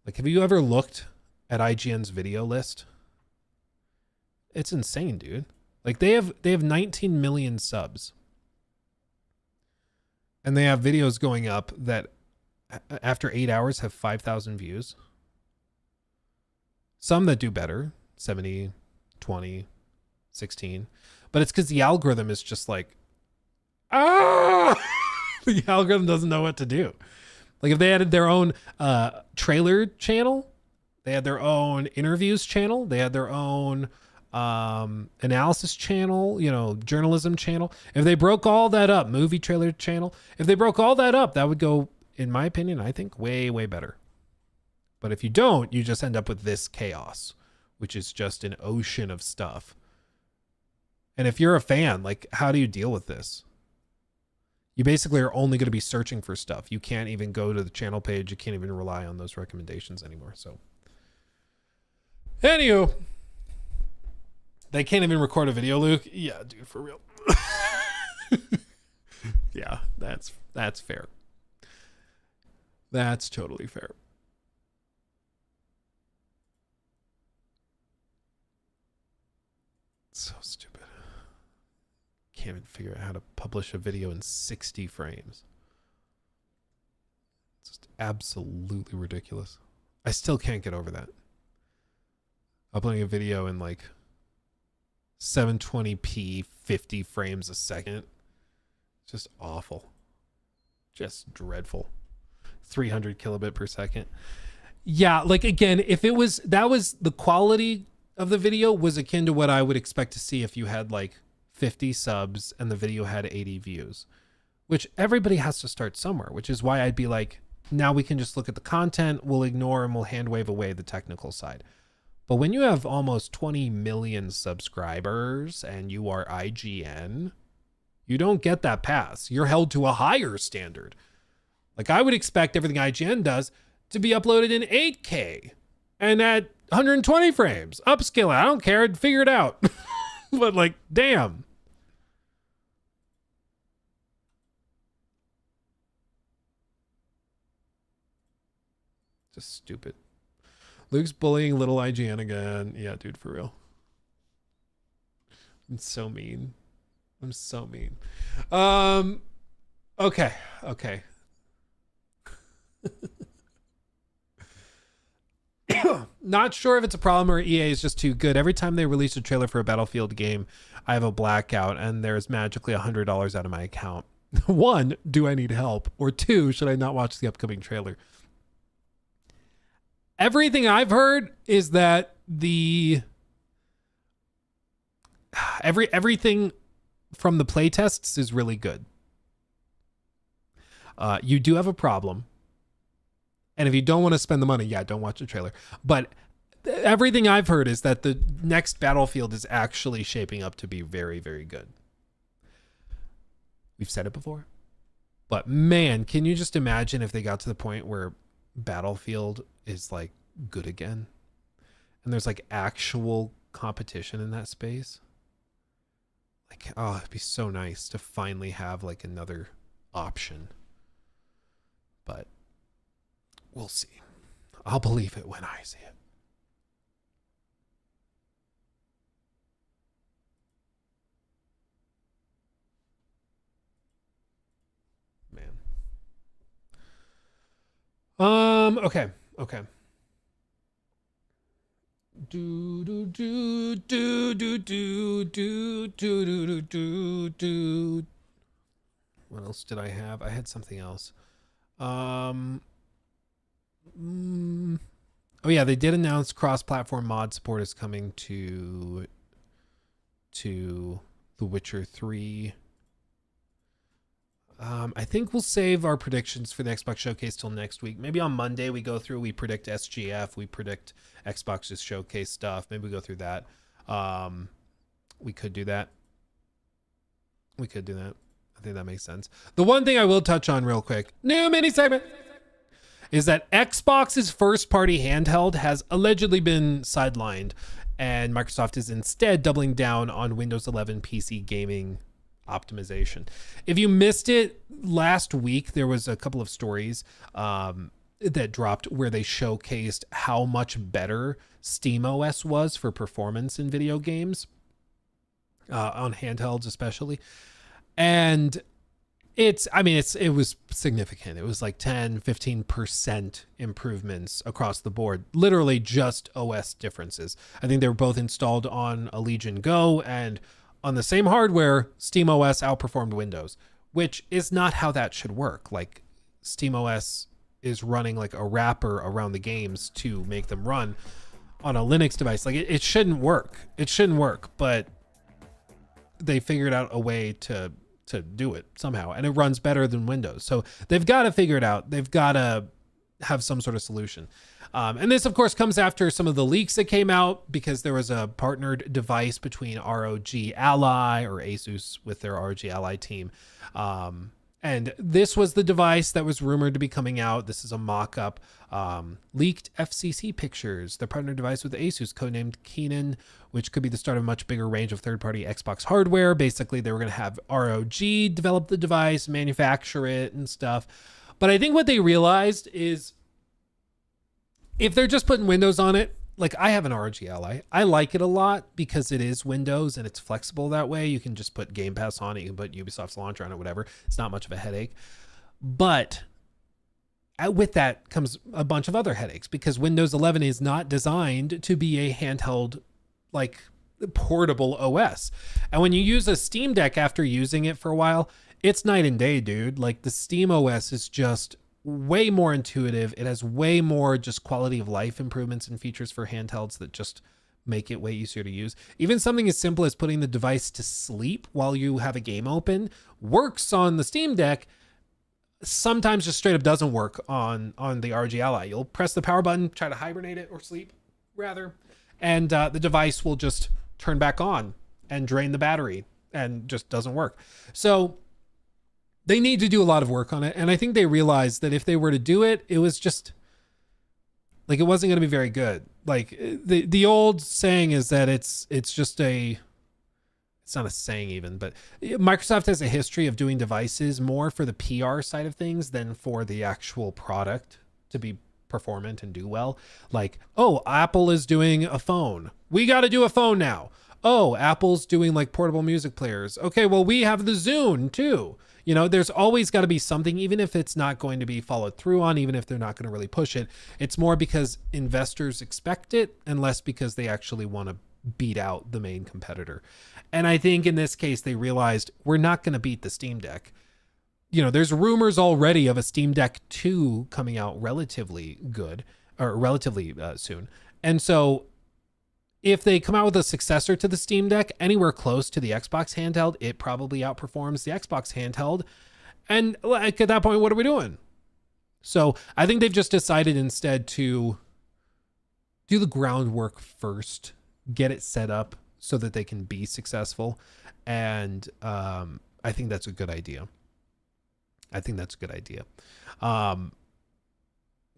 Like, have you ever looked at IGN's video list? It's insane, dude. Like they have 19 million subs. And they have videos going up that after 8 hours have 5,000 views. Some that do better, 70, 20, 16. But it's because the algorithm is just like, the algorithm doesn't know what to do. Like if they added their own trailer channel, they had their own interviews channel, they had their own analysis channel, you know, journalism channel. If they broke all that up, movie trailer channel, if they broke all that up, that would go, in my opinion, I think way, way better. But if you don't, you just end up with this chaos, which is just an ocean of stuff. And if you're a fan, like, how do you deal with this? You basically are only going to be searching for stuff. You can't even go to the channel page. You can't even rely on those recommendations anymore. So, anywho, they can't even record a video, Luke. Yeah, dude, for real. Yeah, that's fair. That's totally fair. So stupid. Can't even figure out how to publish a video in 60 frames. It's just absolutely ridiculous. I still can't get over that. Uploading a video in like 720p, 50 frames a second. Just awful. Just dreadful. 300 kilobit per second. Yeah, like again, if it was, that was the quality of the video was akin to what I would expect to see if you had like 50 subs and the video had 80 views, which everybody has to start somewhere, which is why I'd be like, now we can just look at the content, we'll ignore and we'll hand wave away the technical side. But when you have almost 20 million subscribers and you are IGN, you don't get that pass. You're held to a higher standard. Like I would expect everything IGN does to be uploaded in 8K and at 120 frames. Upscale it. I don't care. I'd figure it out. But like, damn. Just stupid. Luke's bullying little IGN again. Yeah, dude, for real. I'm so mean. I'm so mean. Okay. Not sure if it's a problem or EA is just too good. Every time they release a trailer for a Battlefield game, I have a blackout and there's magically $100 out of my account. 1, do I need help? Or 2, should I not watch the upcoming trailer? Everything I've heard is that everything from the playtests is really good. You do have a problem. And if you don't want to spend the money, yeah, don't watch the trailer. But everything I've heard is that the next Battlefield is actually shaping up to be very, very good. We've said it before. But man, can you just imagine if they got to the point where Battlefield is like good again? And there's like actual competition in that space? Like, oh, it'd be so nice to finally have like another option. But we'll see. I'll believe it when I see it. Man. Okay. What else did I have? I had something else. Oh yeah, they did announce cross-platform mod support is coming to The Witcher 3. I think we'll save our predictions for the Xbox Showcase till next week. Maybe on Monday we go through, we predict SGF, we predict Xbox's Showcase stuff. Maybe we go through that. We could do that. I I think that makes sense. The one thing I will touch on real quick, new mini segment, is that Xbox's first-party handheld has allegedly been sidelined, and Microsoft is instead doubling down on Windows 11 PC gaming optimization. If you missed it last week, there was a couple of stories that dropped where they showcased how much better SteamOS was for performance in video games, on handhelds especially. And it was significant. It was like 10-15% improvements across the board, literally just OS differences. I think they were both installed on a Legion Go, and on the same hardware, SteamOS outperformed Windows, which is not how that should work. Like, SteamOS is running like a wrapper around the games to make them run on a Linux device. Like, it shouldn't work. It shouldn't work, but they figured out a way to do it somehow, and it runs better than Windows. So they've got to figure it out. They've got to have some sort of solution. And this, of course, comes after some of the leaks that came out, because there was a partnered device between ROG Ally, or Asus with their ROG Ally team. And this was the device that was rumored to be coming out. This is a mock-up. Leaked FCC pictures. The partner device with Asus, codenamed Keenan, which could be the start of a much bigger range of third-party Xbox hardware. Basically, they were going to have ROG develop the device, manufacture it, and stuff. But I think what they realized is, if they're just putting Windows on it, like, I have an ROG Ally. I like it a lot because it is Windows and it's flexible that way. You can just put Game Pass on it. You can put Ubisoft's launcher on it, whatever. It's not much of a headache. But with that comes a bunch of other headaches, because Windows 11 is not designed to be a handheld, like, portable OS. And when you use a Steam Deck after using it for a while, it's night and day, dude. Like, the Steam OS is just way more intuitive. It has way more just quality of life improvements and features for handhelds that just make it way easier to use. Even something as simple as putting the device to sleep while you have a game open works on the Steam Deck. Sometimes just straight up doesn't work on the ROG Ally. You'll press the power button, try to hibernate it, or sleep rather, and the device will just turn back on and drain the battery and just doesn't work. So they need to do a lot of work on it. And I think they realized that if they were to do it, it was just like, it wasn't going to be very good. Like, the old saying is that it's not a saying even, but Microsoft has a history of doing devices more for the PR side of things than for the actual product to be performant and do well. Like, oh, Apple is doing a phone. We got to do a phone now. Oh, Apple's doing like portable music players. Okay, well, we have the Zune too. You know, there's always got to be something, even if it's not going to be followed through on, even if they're not going to really push it. It's more because investors expect it and less because they actually want to beat out the main competitor. And I think in this case, they realized we're not going to beat the Steam Deck. You know, there's rumors already of a Steam Deck 2 coming out relatively soon. And so if they come out with a successor to the Steam Deck anywhere close to the Xbox handheld, it probably outperforms the Xbox handheld. And like, at that point, what are we doing? So I think they've just decided instead to do the groundwork first, get it set up so that they can be successful. And I think that's a good idea.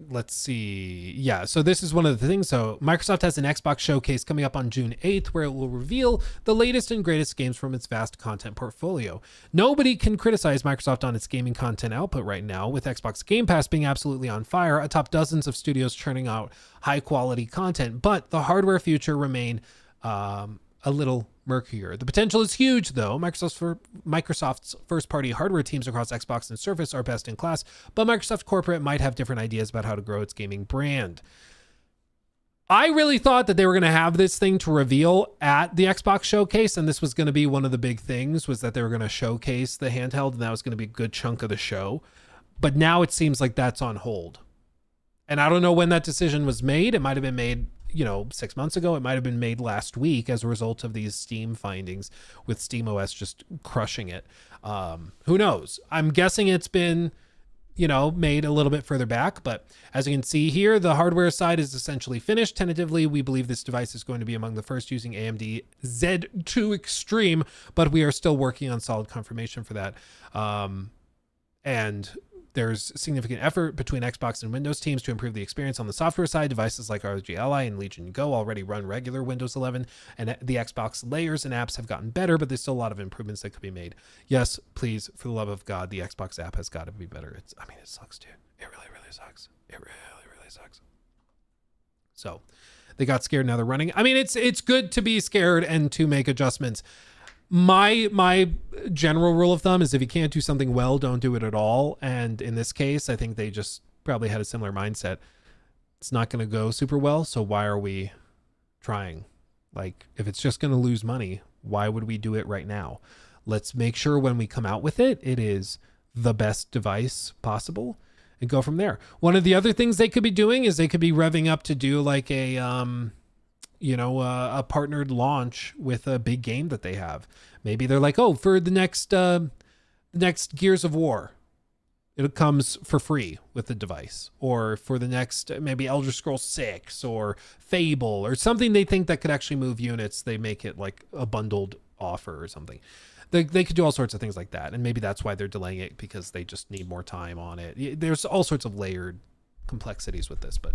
Let's see. Yeah, so this is one of the things. So Microsoft has an Xbox showcase coming up on June 8th, where it will reveal the latest and greatest games from its vast content portfolio. Nobody can criticize Microsoft on its gaming content output right now, with Xbox Game Pass being absolutely on fire atop dozens of studios churning out high quality content. But the hardware future remain a little murkier. The potential is huge, though. Microsoft's first-party hardware teams across Xbox and Surface are best in class, but Microsoft corporate might have different ideas about how to grow its gaming brand. I really thought that they were going to have this thing to reveal at the Xbox showcase, and this was going to be one of the big things, was that they were going to showcase the handheld, and that was going to be a good chunk of the show. But now it seems like that's on hold. And I don't know when that decision was made. It might have been made 6 months ago. It might have been made last week as a result of these Steam findings, with SteamOS just crushing it. Who knows? I'm guessing it's been you know, made a little bit further back. But as you can see here, the hardware side is essentially finished. Tentatively, we believe this device is going to be among the first using AMD Z2 Extreme, but we are still working on solid confirmation for that. And there's significant effort between Xbox and Windows teams to improve the experience on the software side. Devices like ROG Ally and Legion Go already run regular Windows 11, and the Xbox layers and apps have gotten better, but there's still a lot of improvements that could be made. Yes, please, for the love of God, the Xbox app has got to be better. It sucks, dude. It really, really sucks. It really, really sucks. So they got scared, now they're running. I mean, it's good to be scared and to make adjustments. My general rule of thumb is if you can't do something well, don't do it at all. And in this case, I think they just probably had a similar mindset. It's not going to go super well, so why are we trying? Like, if it's just going to lose money, why would we do it right now? Let's make sure when we come out with it, it is the best device possible and go from there. One of the other things they could be doing is they could be revving up to do like a partnered launch with a big game that they have. Maybe they're like, oh, for the next Gears of War, it comes for free with the device, or for the next maybe Elder Scrolls 6 or Fable or something they think that could actually move units. They make it like a bundled offer or something. They could do all sorts of things like that. And maybe that's why they're delaying it, because they just need more time on it. There's all sorts of layered complexities with this, but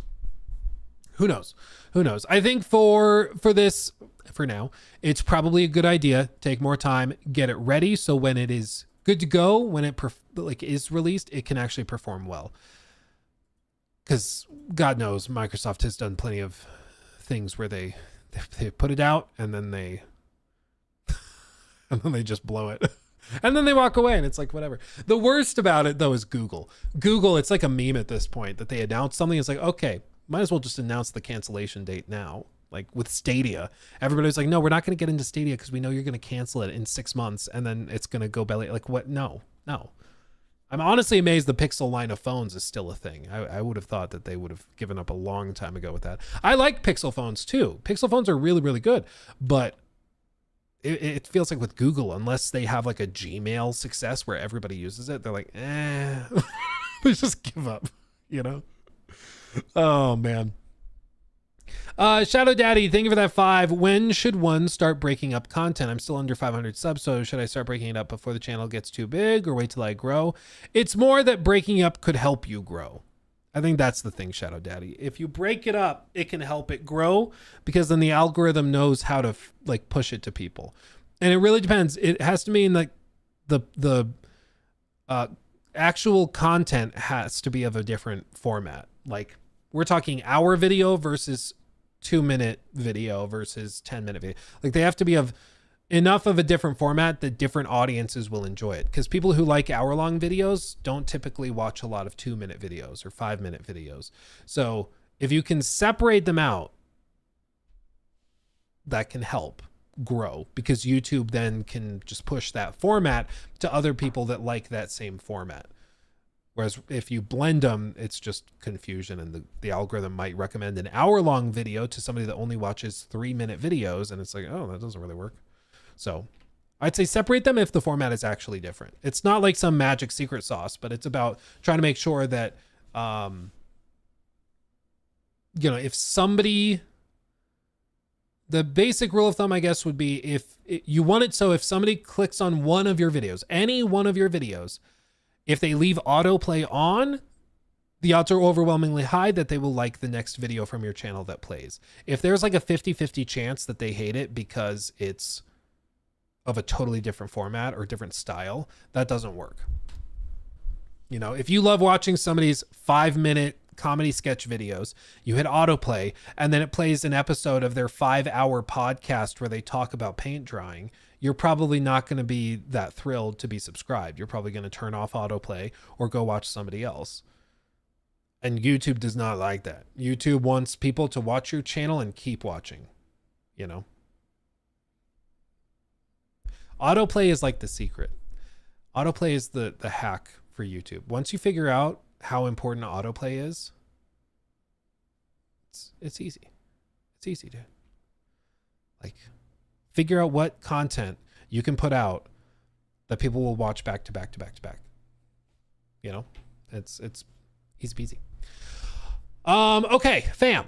who knows? Who knows? I think for this, for now, it's probably a good idea. Take more time, get it ready, so when it is good to go, when it is released, it can actually perform well. Because God knows, Microsoft has done plenty of things where they put it out and then they just blow it. And then they walk away and it's like, whatever. The worst about it though is Google. Google, it's like a meme at this point that they announce something. It's like, okay, might as well just announce the cancellation date now. Like with Stadia, everybody's like, no, we're not going to get into Stadia because we know you're going to cancel it in 6 months and then it's going to go belly. Like what? No. I'm honestly amazed the Pixel line of phones is still a thing. I would have thought that they would have given up a long time ago with that. I like Pixel phones too. Pixel phones are really, really good, but it feels like with Google, unless they have like a Gmail success where everybody uses it, they're like, they just give up, you know? Oh man. Shadow Daddy, thank you for that 5. When should one start breaking up content? I'm still under 500 subs, so should I start breaking it up before the channel gets too big or wait till I grow? It's more that breaking up could help you grow. I think that's the thing, Shadow Daddy. If you break it up, it can help it grow, because then the algorithm knows how to like push it to people. And it really depends. It has to mean like the actual content has to be of a different format. Like we're talking hour video versus 2-minute video versus 10-minute video. Like they have to be of enough of a different format that different audiences will enjoy it. Because people who like hour-long videos don't typically watch a lot of 2-minute videos or 5-minute videos. So if you can separate them out, that can help grow, because YouTube then can just push that format to other people that like that same format. Whereas if you blend them, it's just confusion, and the algorithm might recommend an hour-long video to somebody that only watches 3-minute videos, and it's like, oh, that doesn't really work. So I'd say separate them if the format is actually different. It's not like some magic secret sauce, but it's about trying to make sure that, if somebody, the basic rule of thumb, I guess, would be if you want it so if somebody clicks on one of your videos, any one of your videos, if they leave autoplay on, the odds are overwhelmingly high that they will like the next video from your channel that plays. If there's like a 50-50 chance that they hate it because it's of a totally different format or different style, that doesn't work. You know, if you love watching somebody's 5-minute comedy sketch videos, you hit autoplay and then it plays an episode of their 5-hour podcast where they talk about paint drying, you're probably not going to be that thrilled to be subscribed. You're probably going to turn off autoplay or go watch somebody else. And YouTube does not like that. YouTube wants people to watch your channel and keep watching, you know? Autoplay is like the secret. Autoplay is the hack for YouTube. Once you figure out how important autoplay is, it's easy. It's easy to like figure out what content you can put out that people will watch back to back to back to back. You know, It's easy peasy. Okay, fam.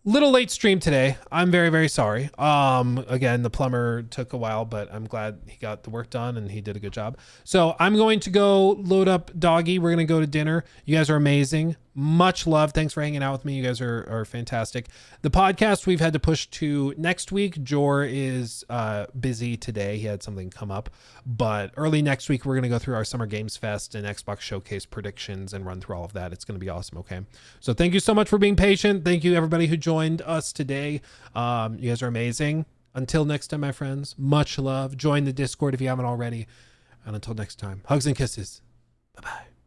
Little late stream today. I'm very, very sorry. Again, the plumber took a while, but I'm glad he got the work done and he did a good job. So I'm going to go load up Doggy. We're going to go to dinner. You guys are amazing. Much love. Thanks for hanging out with me. You guys are fantastic. The podcast we've had to push to next week. Jor is busy today. He had something come up, but early next week, we're going to go through our Summer Games Fest and Xbox Showcase predictions and run through all of that. It's going to be awesome. Okay. So thank you so much for being patient. Thank you everybody who joined us today. You guys are amazing. Until next time, my friends, much love. Join the Discord if you haven't already. And until next time, hugs and kisses. Bye-bye.